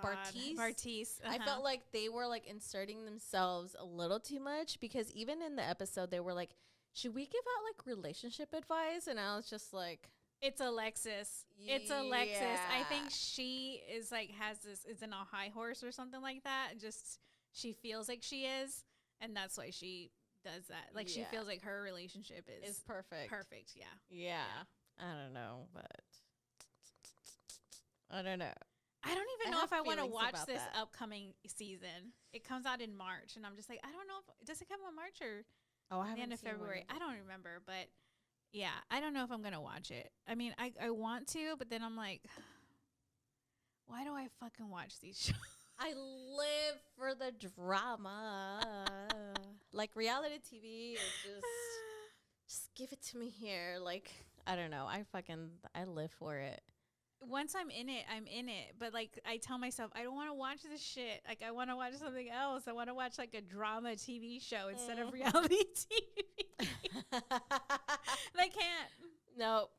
Bartiz. I felt like they were like inserting themselves a little too much, because even in the episode they were like, should we give out like relationship advice? And I was just like, it's Alexis. It's Alexis. I think she is like is in a high horse or something like that. Just she feels like she is, and that's why she does that. Like she feels like her relationship is perfect. Perfect. Yeah. Yeah. I don't know, but I don't know. I don't even know if I want to watch this upcoming season. It comes out in March, and I'm just like, I don't know if does it come in March or the end of February. I don't remember, but yeah, I don't know if I'm gonna watch it. I mean, I want to, but then I'm like, why do I fucking watch these shows? I live for the drama. Like reality TV is just give it to me here. Like, I don't know. I live for it. Once I'm in it, I'm in it. But like I tell myself, I don't want to watch this shit. Like I want to watch something else. I want to watch like a drama TV show instead of reality TV. I can't. Nope.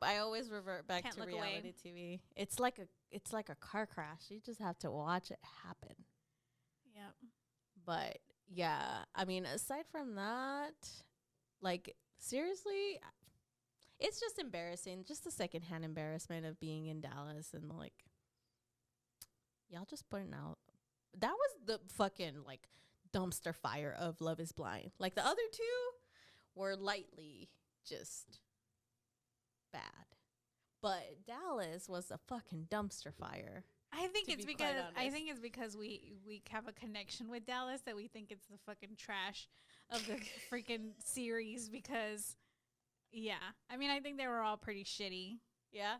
I always revert back to reality TV. It's like a car crash. You just have to watch it happen. Yep. But yeah, I mean, aside from that, like seriously, it's just embarrassing. Just the secondhand embarrassment of being in Dallas and like y'all just putting out. That was the fucking like dumpster fire of Love Is Blind. Like the other two were lightly just bad, but Dallas was a fucking dumpster fire. I think it's because we have a connection with Dallas that we think it's the fucking trash of the freaking series. Because yeah, I mean, I think they were all pretty shitty. Yeah.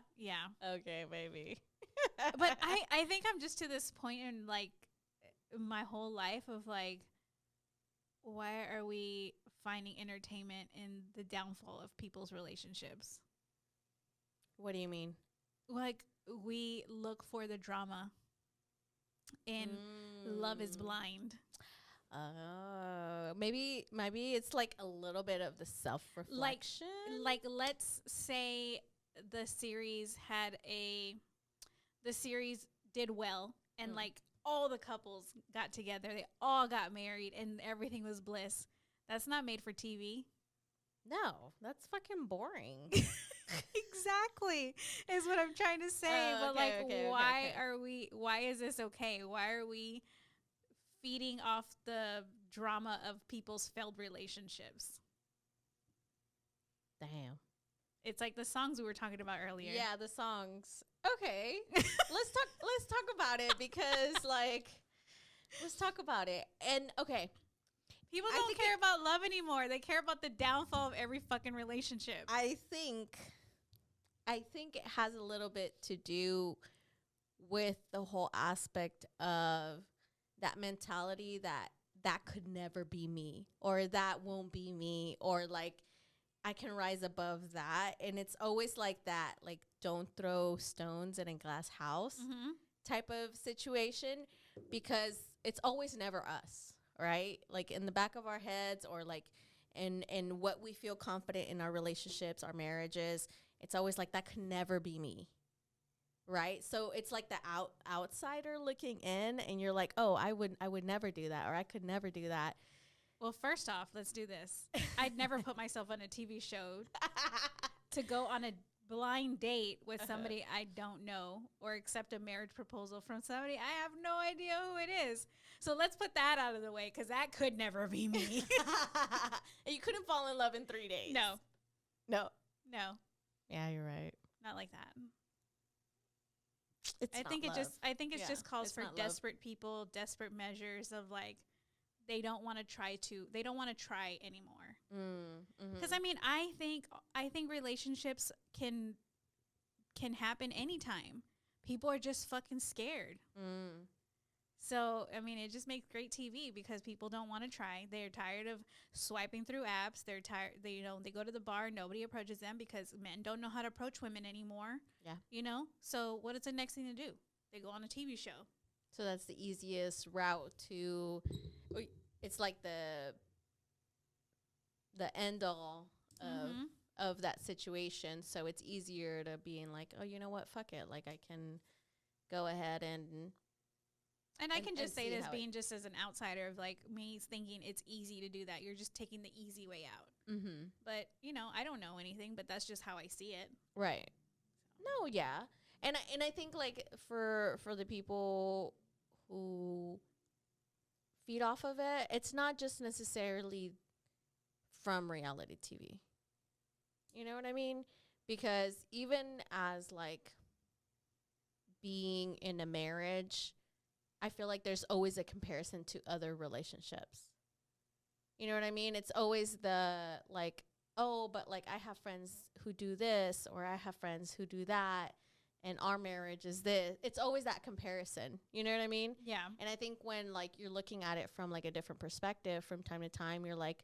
Okay, maybe. But I think I'm just to this point in like my whole life of like, why are we finding entertainment in the downfall of people's relationships? What do you mean? Like, we look for the drama in Love Is Blind. Maybe it's like a little bit of the self-reflection. Like let's say the series did well, and like all the couples got together, they all got married, and everything was bliss. That's not made for TV. No, that's fucking boring. Exactly, is what I'm trying to say. But why is this okay? Why are we feeding off the drama of people's failed relationships? Damn. It's like the songs we were talking about earlier. Yeah, the songs. Okay. let's talk about it, because like let's talk about it. And okay. People don't care about love anymore. They care about the downfall of every fucking relationship. I think it has a little bit to do with the whole aspect of that mentality that could never be me, or that won't be me, or like I can rise above that. And it's always like that, like don't throw stones in a glass house type of situation, because it's always never us, right? Like in the back of our heads, or like in what we feel confident in our relationships, our marriages, it's always like that could never be me. Right? So it's like the outsider looking in, and you're like, oh, I would never do that, or I could never do that. Well, first off, let's do this. I'd never put myself on a TV show to go on a blind date with somebody I don't know, or accept a marriage proposal from somebody I have no idea who it is. So let's put that out of the way, because that could never be me. And you couldn't fall in love in 3 days. No. Yeah, you're right. Not like that. I think it just calls for desperate people, desperate measures of like, they don't want to try anymore. Because I mean, I think relationships can happen anytime. People are just fucking scared. So, I mean, it just makes great TV because people don't want to try. They're tired of swiping through apps. They're tired. They go to the bar. Nobody approaches them because men don't know how to approach women anymore. Yeah. So what is the next thing to do? They go on a TV show. So that's the easiest route to, it's like the end all of that situation. So it's easier to being like, oh, you know what? Fuck it. Like I can go ahead and I can just say this being just as an outsider of like me thinking it's easy to do that. You're just taking the easy way out. Mm-hmm. But, I don't know anything, but that's just how I see it. Right. No, yeah. And I think like for the people who feed off of it, it's not just necessarily from reality TV. You know what I mean? Because even as like being in a marriage, I feel like there's always a comparison to other relationships. You know what I mean? It's always the like, oh, but like I have friends who do this or I have friends who do that and our marriage is this. It's always that comparison. You know what I mean? Yeah. And I think when like you're looking at it from like a different perspective from time to time, you're like,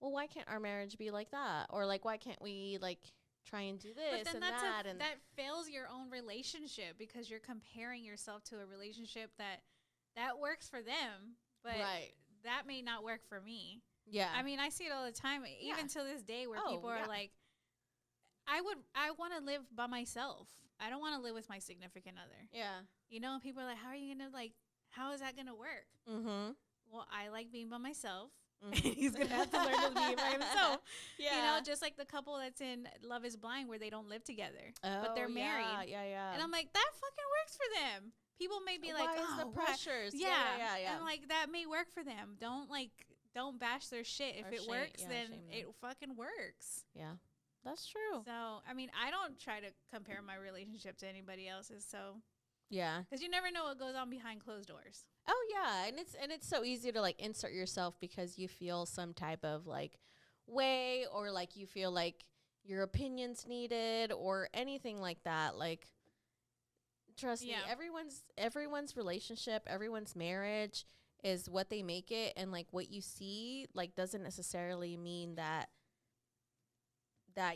well, why can't our marriage be like that? Or like, why can't we like try and do this and that? And that fails your own relationship because you're comparing yourself to a relationship that works for them, but that may not work for me. Yeah. I mean, I see it all the time, even to this day where people are like, I want to live by myself. I don't want to live with my significant other. Yeah. People are like, how are you going to how is that going to work? Mm-hmm. Well, I like being by myself. Mm-hmm. He's going to have to learn to be by himself. Yeah. Just like the couple that's in Love is Blind where they don't live together, but they're married. Yeah. And I'm like, that fucking works for them. People may be like, oh, the pressures. Yeah. And like, that may work for them. Don't bash their shit. If it works, then it fucking works. Yeah. That's true. So, I mean, I don't try to compare my relationship to anybody else's. So, yeah. Because you never know what goes on behind closed doors. Oh, yeah. And it's so easy to, like, insert yourself because you feel some type of, like, way or, like, you feel like your opinion's needed or anything like that. Like, trust me, everyone's relationship, everyone's marriage is what they make it. And, like, what you see, like, doesn't necessarily mean that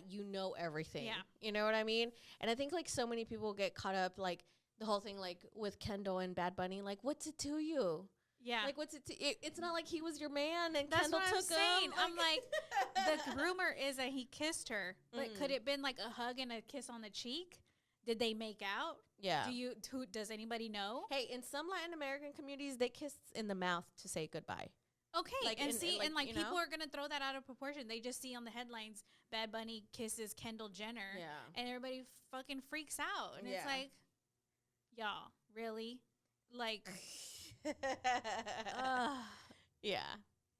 you know everything. Yeah. You know what I mean? And I think like so many people get caught up like the whole thing like with Kendall and Bad Bunny, like what's it to you? Yeah. Like what's it to it's not like he was your man and that's Kendall what took I'm saying. him. I'm like the rumor is that he kissed her. But could it been like a hug and a kiss on the cheek? Did they make out? Yeah. Does anybody know? Hey, in some Latin American communities they kiss in the mouth to say goodbye. Okay, like people are going to throw that out of proportion. They just see on the headlines, Bad Bunny kisses Kendall Jenner, and everybody fucking freaks out. And it's like, y'all, really? Like, yeah.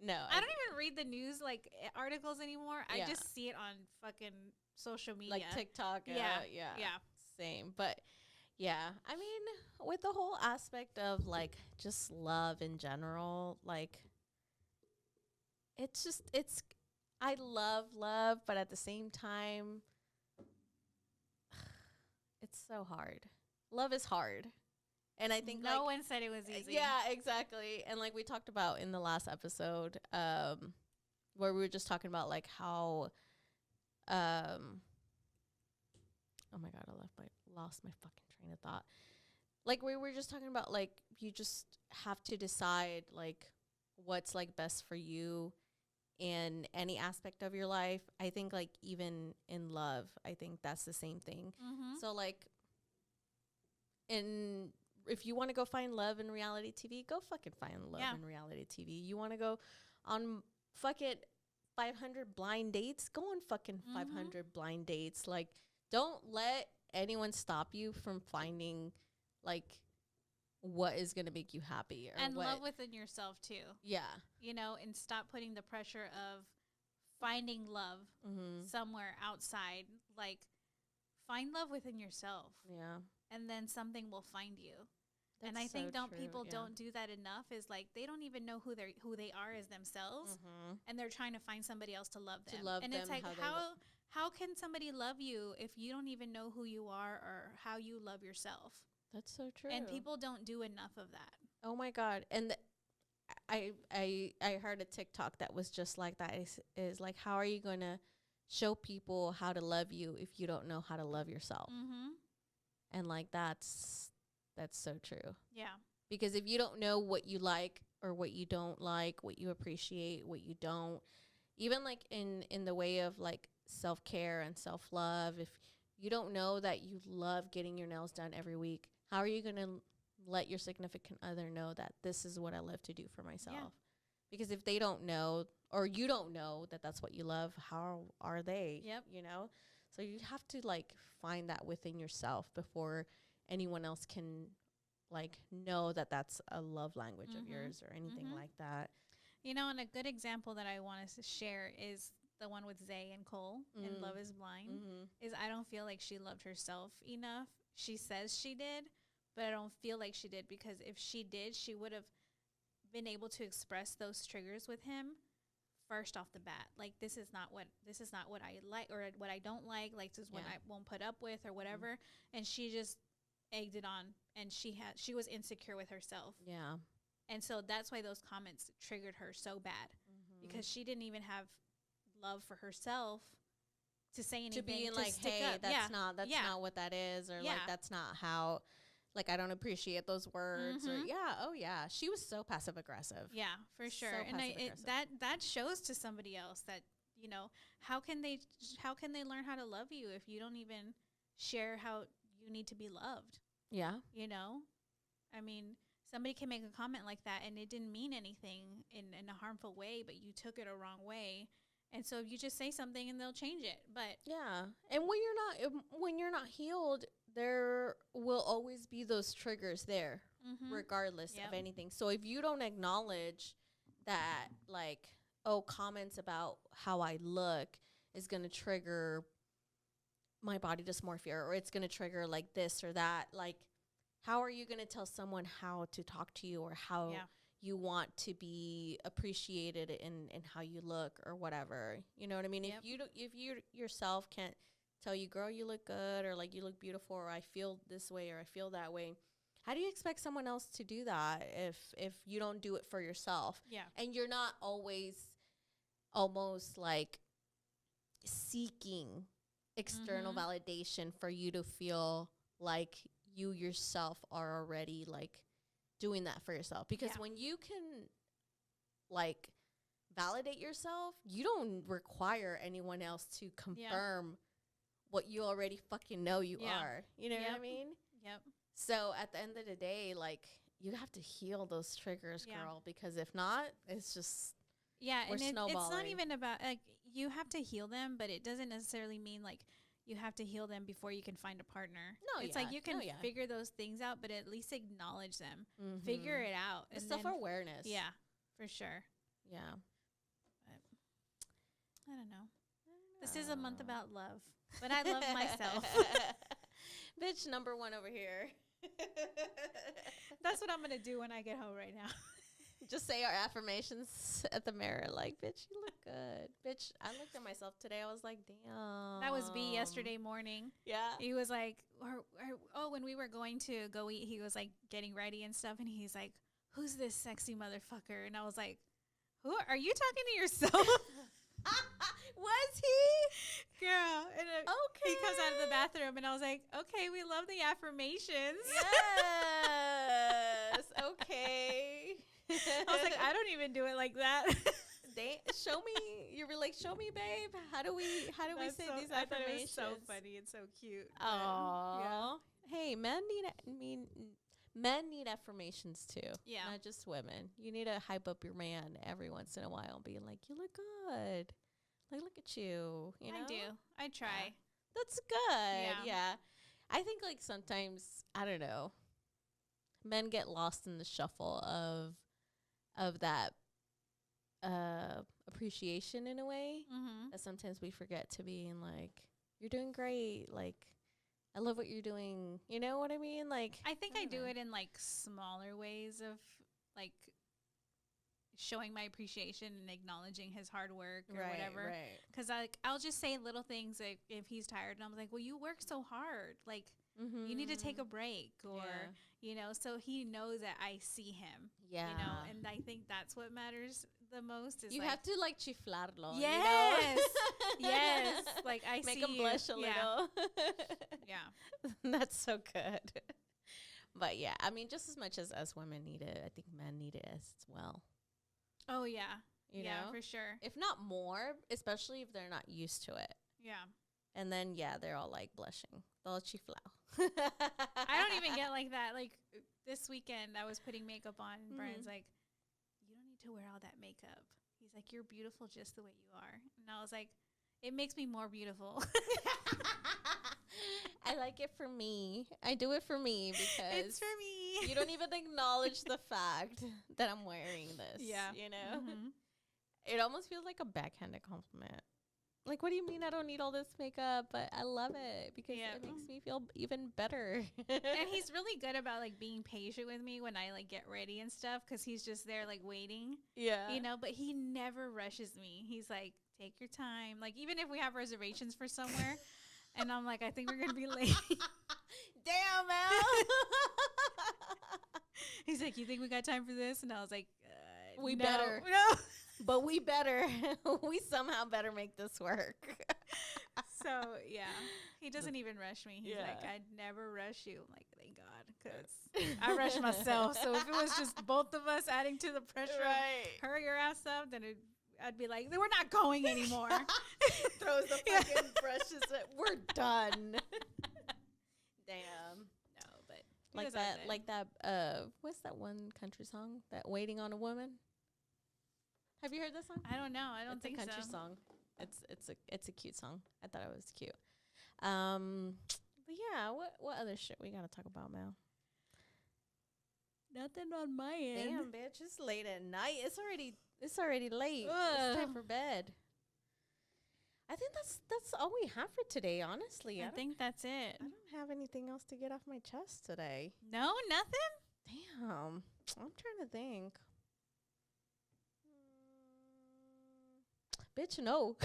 No. I don't even read the news, like, articles anymore. I just see it on fucking social media. Like TikTok. Yeah. Same. But, yeah, I mean, with the whole aspect of, like, just love in general, like, I love, but at the same time, it's so hard. Love is hard. And I think no one said it was easy. Yeah, exactly. And like we talked about in the last episode, where we were just talking about like how, oh my God, lost my fucking train of thought. Like we were just talking about like, you just have to decide like what's like best for you in any aspect of your life. I think like even in love, I think that's the same thing. Mm-hmm. So like if you want to go find love in reality TV, go fucking find love in reality TV. You want to go on fucking 500 blind dates, go on fucking 500 blind dates. Like don't let anyone stop you from finding like what is going to make you happy and love within yourself too. Yeah. And stop putting the pressure of finding love somewhere outside. Like find love within yourself. Yeah. And then something will find you. That's and I think people yeah. don't do that enough is like they don't even know who they are as themselves and they're trying to find somebody else to love them. And it's like how can somebody love you if you don't even know who you are or how you love yourself? That's so true. And people don't do enough of that. Oh my God. And I heard a TikTok that was just like that. Is like, how are you going to show people how to love you if you don't know how to love yourself? Mm-hmm. And like, that's so true. Yeah. Because if you don't know what you like or what you don't like, what you appreciate, what you don't, even like in the way of like self-care and self-love, if you don't know that you love getting your nails done every week, how are you going to let your significant other know that this is what I love to do for myself? Yeah. Because if they don't know, or you don't know that that's what you love, how are they? Yep. You know? So you have to like find that within yourself before anyone else can like know that that's a love language of yours or anything like that. You know, and a good example that I want to share is the one with Zay and Cole in Love is Blind. Is I don't feel like she loved herself enough. She says she did, but I don't feel like she did, because if she did, she would have been able to express those triggers with him first off the bat. Like, this is not what I like, or what I don't like. Like, this is what I won't put up with, or whatever. And she just egged it on, and she was insecure with herself. Yeah. And so that's why those comments triggered her so bad, because she didn't even have love for herself to say anything. To be like, hey, that's not what that is, or like, that's not how, like, I don't appreciate those words, or she was so passive aggressive. Yeah, for sure. So and that shows to somebody else that, you know, how can they learn how to love you if you don't even share how you need to be loved? Yeah. You know, I mean, somebody can make a comment like that and it didn't mean anything in a harmful way, but you took it a wrong way. And so you just say something and they'll change it. But yeah. And when you're not healed, there will always be those triggers there, regardless of anything. So if you don't acknowledge that, like, oh, comments about how I look is going to trigger my body dysmorphia, or it's going to trigger like this or that, like, how are you going to tell someone how to talk to you, or how you want to be appreciated in how you look or whatever? You know what I mean? Yep. If you yourself can't tell you, girl, you look good, or like, you look beautiful, or I feel this way, or I feel that way, how do you expect someone else to do that if you don't do it for yourself? Yeah. And you're not always almost like seeking external validation for you to feel like you yourself are already like doing that for yourself. Because when you can like validate yourself, you don't require anyone else to confirm what you already fucking know you are. You know what I mean? Yep. So at the end of the day, like, you have to heal those triggers, girl, because if not, it's just we're snowballing. It's not even about, like, you have to heal them, but it doesn't necessarily mean like you have to heal them before you can find a partner. No, it's like you can figure those things out, but at least acknowledge them. Figure it out. The self-awareness. Yeah, for sure. Yeah. But I don't know. This is a month about love, but I love myself. Bitch, number one over here. That's what I'm going to do when I get home right now. Just say our affirmations at the mirror, like, bitch, you look good. Bitch, I looked at myself today. I was like, damn. That was B yesterday morning. Yeah. He was like, when we were going to go eat, he was like getting ready and stuff. And he's like, who's this sexy motherfucker? And I was like, who are you talking to yourself? Was he? Girl. And okay. He comes out of the bathroom and I was like, okay, we love the affirmations. Yes. Okay. I was like, I don't even do it like that. Show me. You were like, show me, babe. How do we say these affirmations? I thought it was so funny and so cute. Oh, yeah. Hey, men need affirmations too. Yeah, not just women. You need to hype up your man every once in a while, being like, you look good. Like, look at you. You know? I do. I try. Yeah. That's good. Yeah. I think like sometimes, I don't know, men get lost in the shuffle of that appreciation in a way that sometimes we forget to be in, like, you're doing great, like, I love what you're doing, you know what I mean? Like, I think I do it in like smaller ways of like showing my appreciation and acknowledging his hard work or whatever. Because I'll just say little things, like if he's tired and I'm like, well, you work so hard, like you need to take a break, or, Yeah. you know, so he knows that I see him, Yeah. you know, and I think that's what matters the most is You like, have to like chiflarlo. yes, You know? yes, like I Make see him you. blush a Yeah. little. Yeah. That's so good. But yeah, I mean, just as much as us women need it, I think men need it as well. Oh yeah. You Yeah, know? for sure. If not more, especially if they're not used to it. Yeah. And then, yeah, they're all like blushing. Todo chiflao. I don't even get like that. Like this weekend, I was putting makeup on, and Brian's like, "You don't need to wear all that makeup." He's like, "You're beautiful just the way you are." And I was like, "It makes me more beautiful." I like it for me. I do it for me because It's for me. you don't even acknowledge the fact that I'm wearing this. Yeah. You know? Mhm. It almost feels like a backhanded compliment. Like, what do you mean I don't need all this makeup? But I love it because Yeah. it makes me feel even better. And he's really good about like being patient with me when I like get ready and stuff, because he's just there like waiting, yeah. you know. But he never rushes me. He's like, "Take your time." Like even if we have reservations for somewhere, and I'm like, "I think we're gonna be late." Damn, Mel. He's like, "You think we got time for this?" And I was like, We no, better. no." But we better. We somehow better make this work. So yeah, he doesn't even rush me. He's like, Yeah. "I'd never rush you." I'm like, "Thank God," because I rush myself. So if it was just both of us adding to the pressure, Right. hurry your ass up, then I'd be like, "We're not going anymore." Throws the Yeah. fucking brushes. We're done. Damn. No, but he Like does that. understand. Like that. What's that one country song? That "Waiting on a Woman." Have you heard this song? I don't know. I don't It's think a country so. song. It's a cute song. I thought it was cute. But yeah, what other shit we gotta talk about, Mel? Nothing on my end. Damn, bitch, it's late at night. It's already late. Ugh. It's time for bed. I think that's all we have for today, honestly. I think that's it. I don't have anything else to get off my chest today. No, nothing. Damn. I'm trying to think. Bitch, no.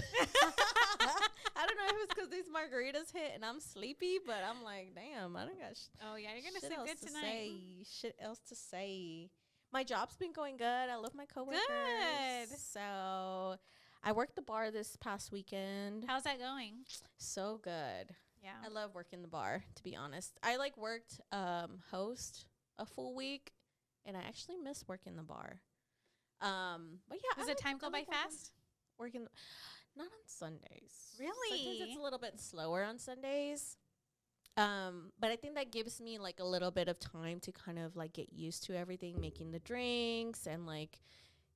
I don't know if it's because these margaritas hit and I'm sleepy, but I'm like, damn, I don't got Oh yeah, you're gonna shit sleep else good to tonight. say. Shit else to say. My job's been going good. I love my coworkers. Good. So I worked the bar this past weekend. How's that going? So good. Yeah. I love working the bar, to be honest. I like worked host a full week, and I actually miss working the bar. But yeah, Does the time go by fast? Working, not on Sundays. Really? Sometimes it's a little bit slower on Sundays. But I think that gives me like a little bit of time to kind of like get used to everything, making the drinks and like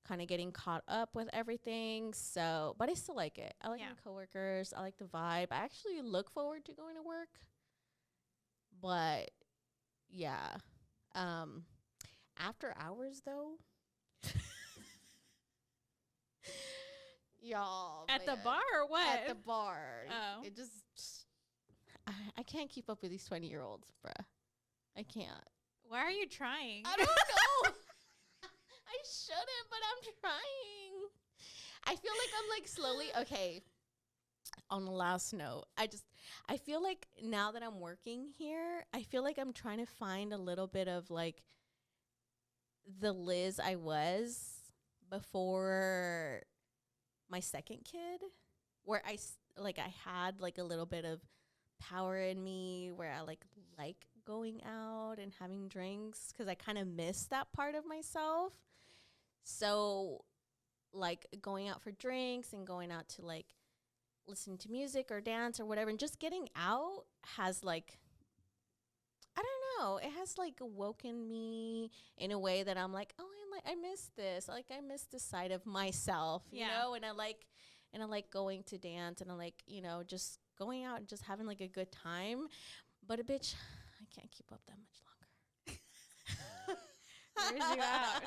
kind of getting caught up with everything. So, but I still like it. I like Yeah. my coworkers. I like the vibe. I actually look forward to going to work. But yeah. After hours though. Y'all. At the man. bar or what? At the bar. Oh. It just I can't keep up with these 20-year-olds, bruh. I can't. Why are you trying? I don't know. I shouldn't, but I'm trying. I feel like I'm like slowly okay. On the last note, I feel like now that I'm working here, I feel like I'm trying to find a little bit of like the Liz I was before my second kid, where I had like a little bit of power in me, where I like going out and having drinks, because I kind of miss that part of myself. So like going out for drinks and going out to like listen to music or dance or whatever, and just getting out has like, I don't know, it has like awoken me in a way that I'm like, oh, I miss this. Like I miss this side of myself, you Yeah. know, and I like going to dance, and I like, you know, just going out and just having like a good time. But a bitch, I can't keep up that much longer. Wears you out.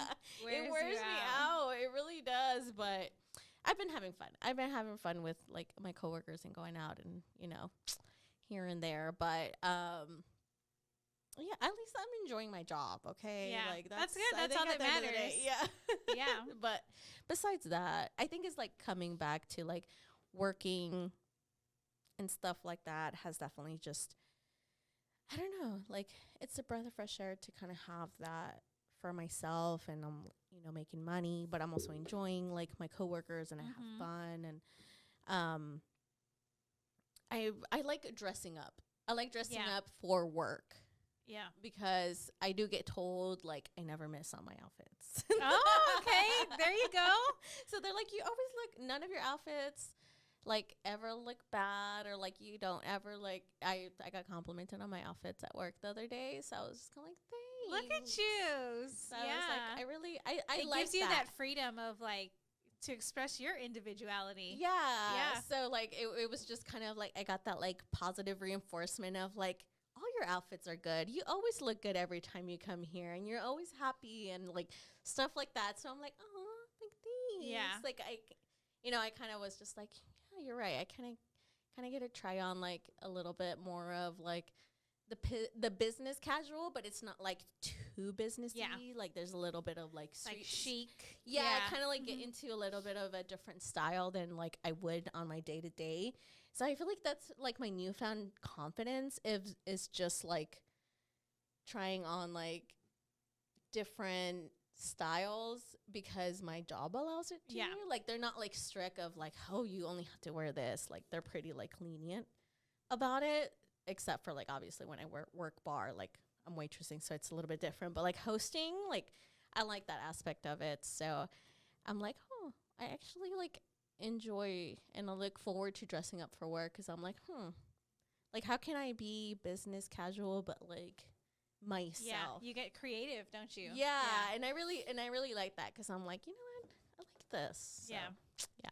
It wears me out. It really does. But I've been having fun. I've been having fun with like my coworkers and going out and, you know, here and there. But yeah, at least I'm enjoying my job. Okay, Yeah. like That's good. I That's think all at that the end of the matters. day, yeah, Yeah. But besides that, I think it's like coming back to like working and stuff like that has definitely just I don't know, like it's a breath of fresh air to kind of have that for myself, and I'm, making money, but I'm also enjoying like my coworkers, and I have fun, and I like dressing up. I like dressing up for work. Yeah. Because I do get told, like, I never miss on my outfits. Oh, okay. There you go. So they're like, you always look, none of your outfits, like, ever look bad, or, like, you don't ever, like, I got complimented on my outfits at work the other day. So I was just kind of like, thanks. Look at you. So I was like, I really, I it like gives you that freedom of, like, to express your individuality. Yeah. So, like, it was just kind of like, I got that, like, positive reinforcement of, like, all your outfits are good. You always look good every time you come here, and you're always happy, and like stuff like that. So I'm like, oh, thanks. Yeah. Like I kind of was just like, yeah, you're right. I kind of get to try on like a little bit more of like the business casual, but it's not like too businessy. Yeah. Like there's a little bit of like Like chic. Yeah. Kind of like get into a little bit of a different style than like I would on my day to day. So I feel like that's like my newfound confidence is just like trying on like different styles because my job allows it to. Yeah. Like they're not like strict of like, oh, you only have to wear this. Like they're pretty like lenient about it, except for like obviously when I work bar, like I'm waitressing, so it's a little bit different. But like hosting, like I like that aspect of it. So I'm like, oh, I actually like enjoy and I look forward to dressing up for work because I'm like, like how can I be business casual but like myself? Yeah, you get creative, don't you? Yeah. And I really like that because I'm like, you know what, I like this. So, yeah.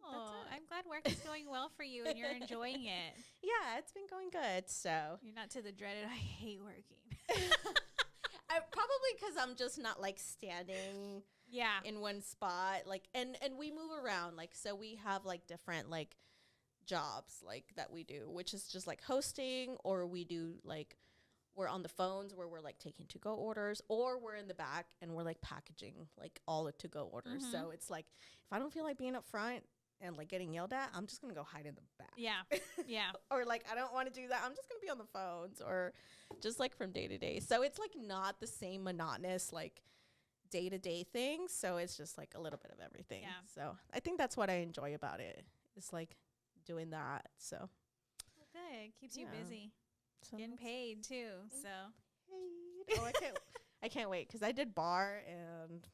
Well, cool. I'm glad work is going well for you and you're enjoying it. Yeah, it's been going good. So you're not to the dreaded I hate working. I probably because I'm just not like standing in one spot, like and we move around, like so we have like different like jobs like that we do, which is just like hosting, or we do like we're on the phones where we're like taking to go orders, or we're in the back and we're like packaging like all the to go orders. So it's like if I don't feel like being up front and like getting yelled at, I'm just gonna go hide in the back. Yeah. Or like I don't want to do that, I'm just gonna be on the phones, or just like from day to day. So it's like not the same monotonous like day-to-day things, so it's just like a little bit of everything. So I think that's what I enjoy about it. It's like doing that. So good. Keeps you busy. So getting paid too. So oh, I can't wait because I did bar and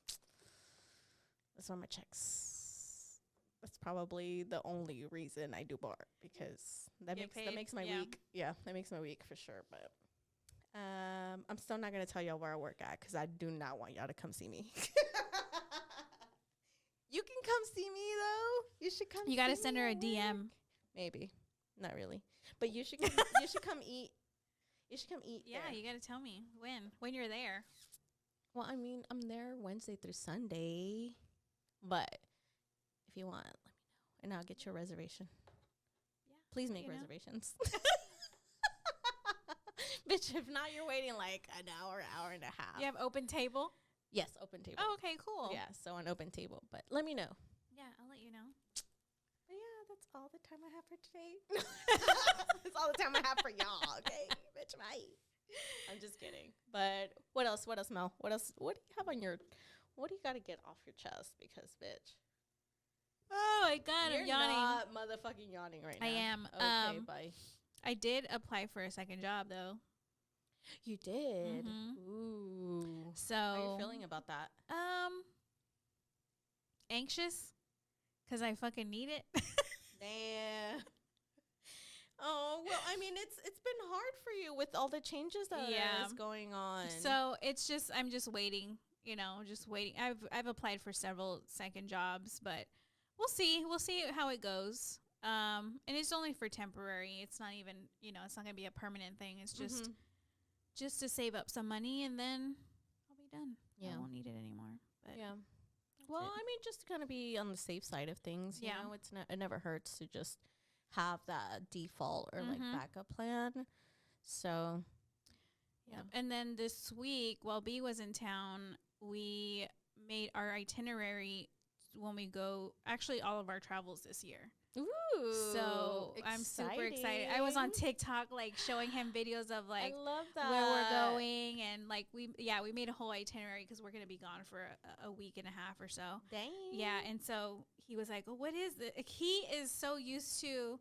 that's on my checks. That's probably the only reason I do bar, because that makes my week. Yeah, that makes my week for sure. But I'm still not gonna tell y'all where I work at because I do not want y'all to come see me. You can come see me though. You should come. You gotta send her a DM. Maybe, not really, but you should. You should come eat. You should come eat. Yeah, you gotta tell me when you're there. Well, I mean, I'm there Wednesday through Sunday, but if you want, let me know, and I'll get you a reservation. Yeah, please make reservations. Bitch, if not, you're waiting like an hour and a half. You have open table? Yes, open table. Oh, okay, cool. Yeah, so an open table. But let me know. Yeah, I'll let you know. But yeah, that's all the time I have for today. That's all the time I have for y'all, okay? Bitch, bye. I'm just kidding. But what else, Mel? What else? What do you have on your, what do you got to get off your chest? Because, bitch. Oh, my God, I'm yawning. You're not motherfucking yawning right now. I am. Okay, bye. I did apply for a second job, though. You did? Ooh. So how are you feeling about that? Anxious, because I fucking need it. Nah. Oh, well, I mean, it's been hard for you with all the changes that is going on. So it's just, I'm just waiting, just waiting. I've applied for several second jobs, but we'll see. We'll see how it goes. And it's only for temporary. It's not even, it's not going to be a permanent thing. It's just to save up some money, and then I'll be done. Yeah. I won't need it anymore. But yeah. Well, I mean, just to kind of be on the safe side of things. You know, it never hurts to just have that default or like backup plan. So, yeah. And then this week, while B was in town, we made our itinerary when we go, actually all of our travels this year. Ooh. So I'm super excited. I was on TikTok, like showing him videos of like I love that. where we're going, and like we made a whole itinerary because we're gonna be gone for a week and a half or so. Dang. Yeah, and so he was like, oh, "What is it?" Like, he is so used to.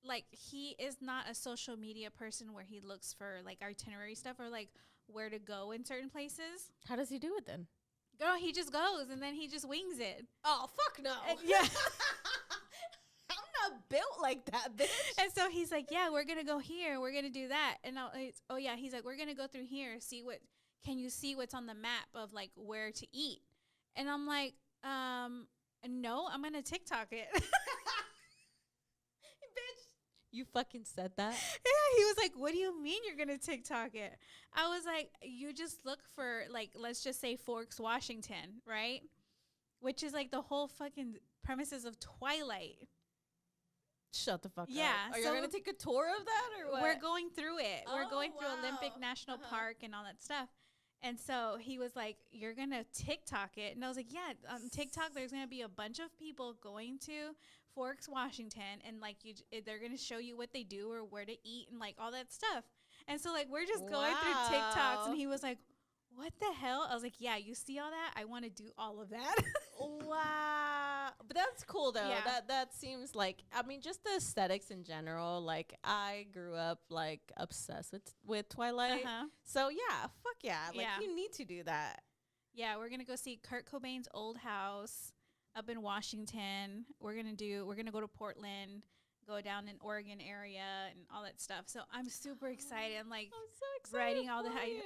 Like, he is not a social media person where he looks for like itinerary stuff or like where to go in certain places. How does he do it then? Girl, he just goes and then he just wings it. Oh, fuck no. Yeah. I'm not built like that, bitch. And so he's like, yeah, we're going to go here. We're going to do that. And oh, yeah. He's like, we're going to go through here. Can you see what's on the map of like where to eat? And I'm like, no, I'm going to TikTok it. Bitch, you fucking said that? Yeah, he was like, what do you mean you're going to TikTok it? I was like, you just look for, like, let's just say Forks, Washington, right? Which is, like, the whole fucking premises of Twilight. Shut the fuck up. Yeah. Are you going to take a tour of that or what? We're going through it. Oh, we're going through wow. Olympic National Park and all that stuff. And so he was like, you're going to TikTok it. And I was like, yeah, on TikTok, there's going to be a bunch of people going to Forks, Washington. And, like, they're going to show you what they do or where to eat and, like, all that stuff. And so, like, we're just going through TikToks. And he was like, what the hell? I was like, yeah, you see all that? I want to do all of that. Wow. But that's cool, though. Yeah. That seems like, I mean, just the aesthetics in general. Like, I grew up, like, obsessed with Twilight. Uh-huh. So, yeah, fuck yeah. Like, Yeah. you need to do that. Yeah, we're going to go see Kurt Cobain's old house up in Washington. We're going to go to Portland, go down in Oregon area and all that stuff. So I'm super excited. I'm like, I'm so excited. writing all the for you.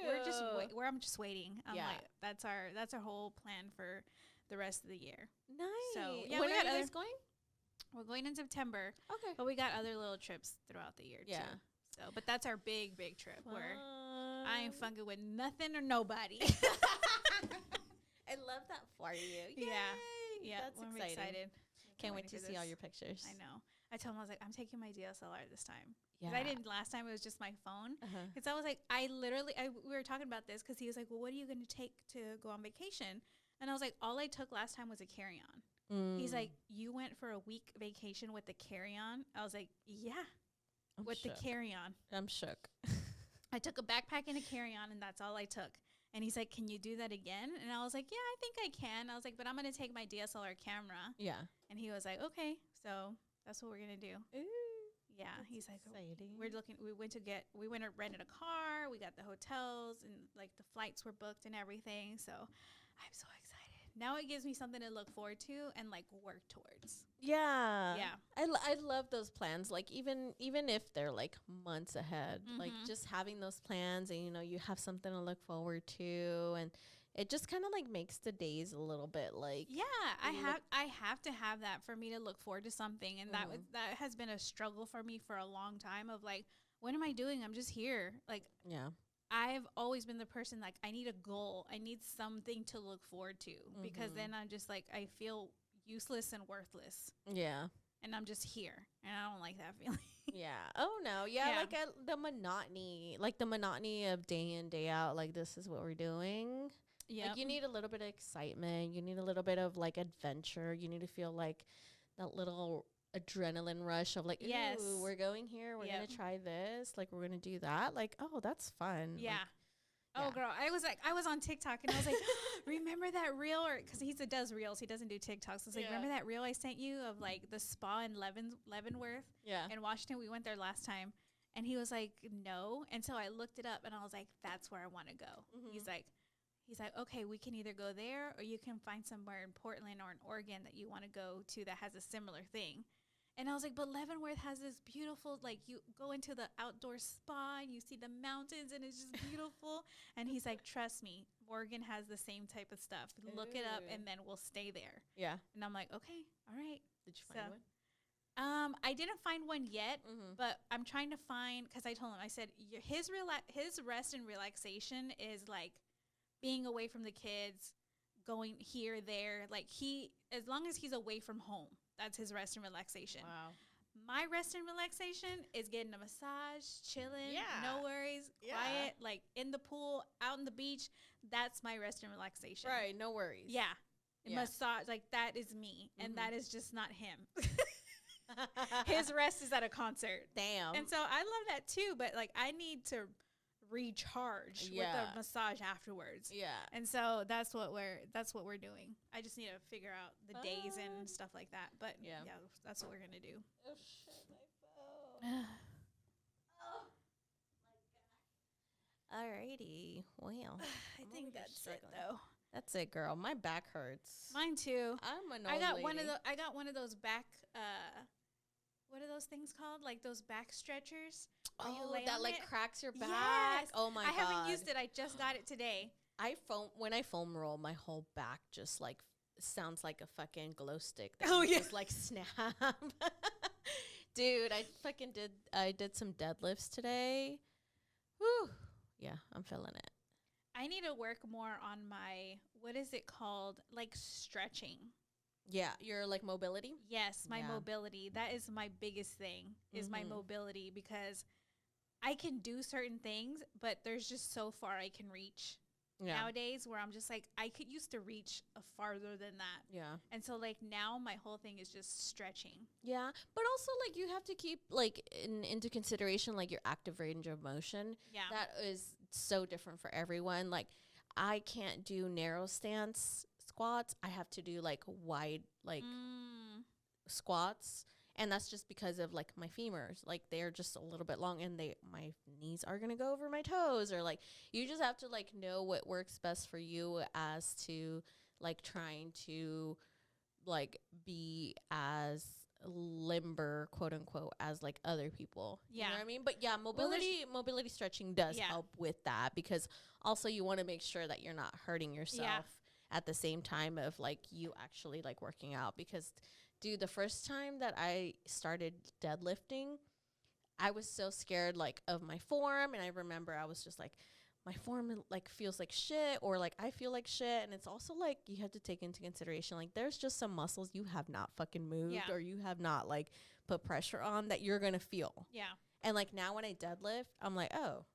I'm just waiting. I'm Yeah. like, that's our whole plan for the rest of the year. Nice. So, yeah, when we are got you guys going? We're going in September, Okay. but we got other little trips throughout the year Yeah. too. So, but that's our big trip where I ain't Fun. fucking with nothing or nobody. I love that for you. Yeah. Yay. Yeah, That's I'm exciting. excited. Can't wait to for see all this. your pictures. I know. I told him, I was like, I'm taking my DSLR this time. Yeah. Because I didn't last time. It was just my phone. Uh-huh. Because I was like, we were talking about this because he was like, well, what are you going to take to go on vacation? And I was like, all I took last time was a carry-on. He's like, you went for a week vacation with the carry-on? I was like, yeah, I'm with shook. the carry-on. I'm shook. I took a backpack and a carry-on, and that's all I took. And he's like, can you do that again? And I was like, yeah, I think I can. I was like, but I'm going to take my DSLR camera. Yeah. And he was like, okay. So that's what we're going to do. Ooh. Yeah. He's like, exciting. we went and rented a car. We got the hotels and like the flights were booked and everything. So I'm so excited. Now it gives me something to look forward to and like work towards. Yeah. Yeah. I love those plans. Like even if they're like months ahead, like just having those plans and, you know, you have something to look forward to, and it just kind of like makes the days a little bit like, yeah, I have to have that for me to look forward to something. And that has been a struggle for me for a long time of like, what am I doing? I'm just here. Like, yeah. I've always been the person, like, I need a goal. I need something to look forward to because then I'm just like, I feel useless and worthless. Yeah. And I'm just here. And I don't like that feeling. Yeah. Oh, no. Yeah. Like the monotony of day in, day out. Like, this is what we're doing. Yeah. Like, you need a little bit of excitement. You need a little bit of, like, adventure. You need to feel, like, that little adrenaline rush of like, yes, ooh, we're going here, we're gonna try this, like we're gonna do that, like, oh, that's fun. Yeah. Like, oh girl, I was on TikTok and I was like, remember that reel? Or because he does reels, he doesn't do TikToks. I was like, remember that reel I sent you of like the spa in Leavenworth in Washington? We went there last time. And he was like, no. And so I looked it up and I was like, that's where I want to go. He's like, okay, we can either go there or you can find somewhere in Portland or in Oregon that you want to go to that has a similar thing. And I was like, but Leavenworth has this beautiful, like, you go into the outdoor spa and you see the mountains and it's just beautiful. And he's like, trust me, Oregon has the same type of stuff. Look it up and then we'll stay there. Yeah. And I'm like, okay, all right. Did you find one? I didn't find one yet, but I'm trying to find, because I told him, I said, his rest and relaxation is like being away from the kids, going here, there. Like as long as he's away from home, that's his rest and relaxation. Wow. My rest and relaxation is getting a massage, chilling, no worries, quiet, like in the pool, out on the beach. That's my rest and relaxation. Right, no worries. Yeah. Massage, like that is me, and that is just not him. His rest is at a concert. Damn. And so I love that too, but like I need to recharge with a massage afterwards. Yeah. And so that's what we're doing. I just need to figure out the days and stuff like that. But yeah, that's what we're gonna do. Oh shit, my phone. Oh my god. Alrighty. Well, I think that's it though. That's it, girl. My back hurts. Mine too. I'm an old I got lady. I got one of those back what are those things called? Like those back stretchers. Oh, that like cracks your back. Yes. Oh my god. I haven't used it. I just got it today. When I foam roll, my whole back just like sounds like a fucking glow stick. Just like snap. Dude, I did some deadlifts today. Whew. Yeah, I'm feeling it. I need to work more on my, what is it called? Like stretching. Yeah, your like mobility? Yes, my mobility. That is my biggest thing, is my mobility, because I can do certain things, but there's just so far I can reach nowadays, where I'm just like, I could used to reach farther than that. Yeah. And so like now my whole thing is just stretching. Yeah. But also like you have to keep like into consideration like your active range of motion. Yeah. That is so different for everyone. Like I can't do narrow stance squats. I have to do like wide like squats. And that's just because of like my femurs, like they're just a little bit long, and my knees are gonna go over my toes, or like you just have to like know what works best for you as to like trying to like be as limber, quote unquote, as like other people. Yeah, you know what I mean? But yeah, mobility stretching does help with that, because also you want to make sure that you're not hurting yourself at the same time of like you actually like working out, because. Dude, the first time that I started deadlifting, I was so scared, like, of my form. And I remember I was just like, my form, like, feels like shit, or, like, I feel like shit. And it's also, like, you have to take into consideration, like, there's just some muscles you have not fucking moved or you have not, like, put pressure on that you're going to feel. Yeah. And, like, now when I deadlift, I'm like, oh,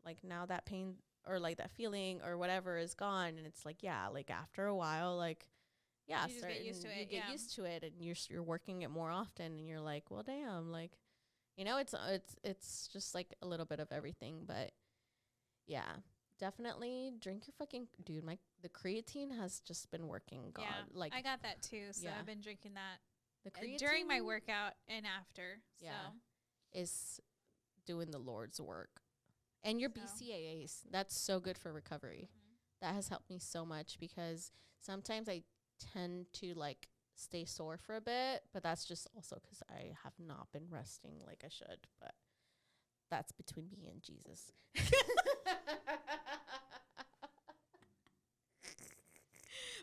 like, now that pain or, like, that feeling or whatever is gone. And it's like, yeah, like, after a while, like, yeah, you get used to it. You get used to it, and you're working it more often, and you're like, well, damn, like, you know, it's just like a little bit of everything, but yeah, definitely drink your fucking the creatine has just been working. God, like I got that too, so I've been drinking that the creatine during my workout and after. Yeah, so. Is doing the Lord's work, and your BCAAs. That's so good for recovery. That has helped me so much, because sometimes I tend to like stay sore for a bit, but that's just also because I have not been resting like I should, but that's between me and Jesus.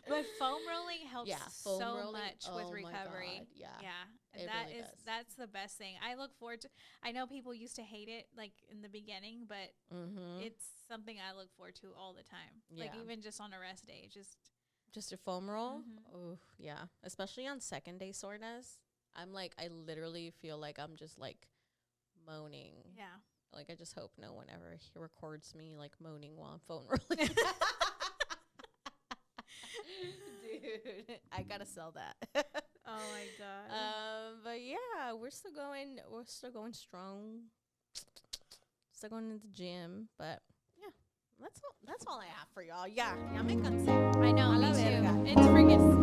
But foam rolling helps so much with recovery. And that's the best thing. I look forward to. I know people used to hate it like in the beginning, but it's something I look forward to all the time. Like even just on a rest day, just a foam roll? Oh, yeah. Especially on second day soreness. I'm like, I literally feel like I'm just like moaning. Yeah. Like, I just hope no one ever records me like moaning while I'm foam rolling. Dude, I gotta sell that. Oh my god. But yeah, we're still going strong. Still going to the gym, but that's all I have for y'all. Yeah, me cansé. I know, me too. It's freaking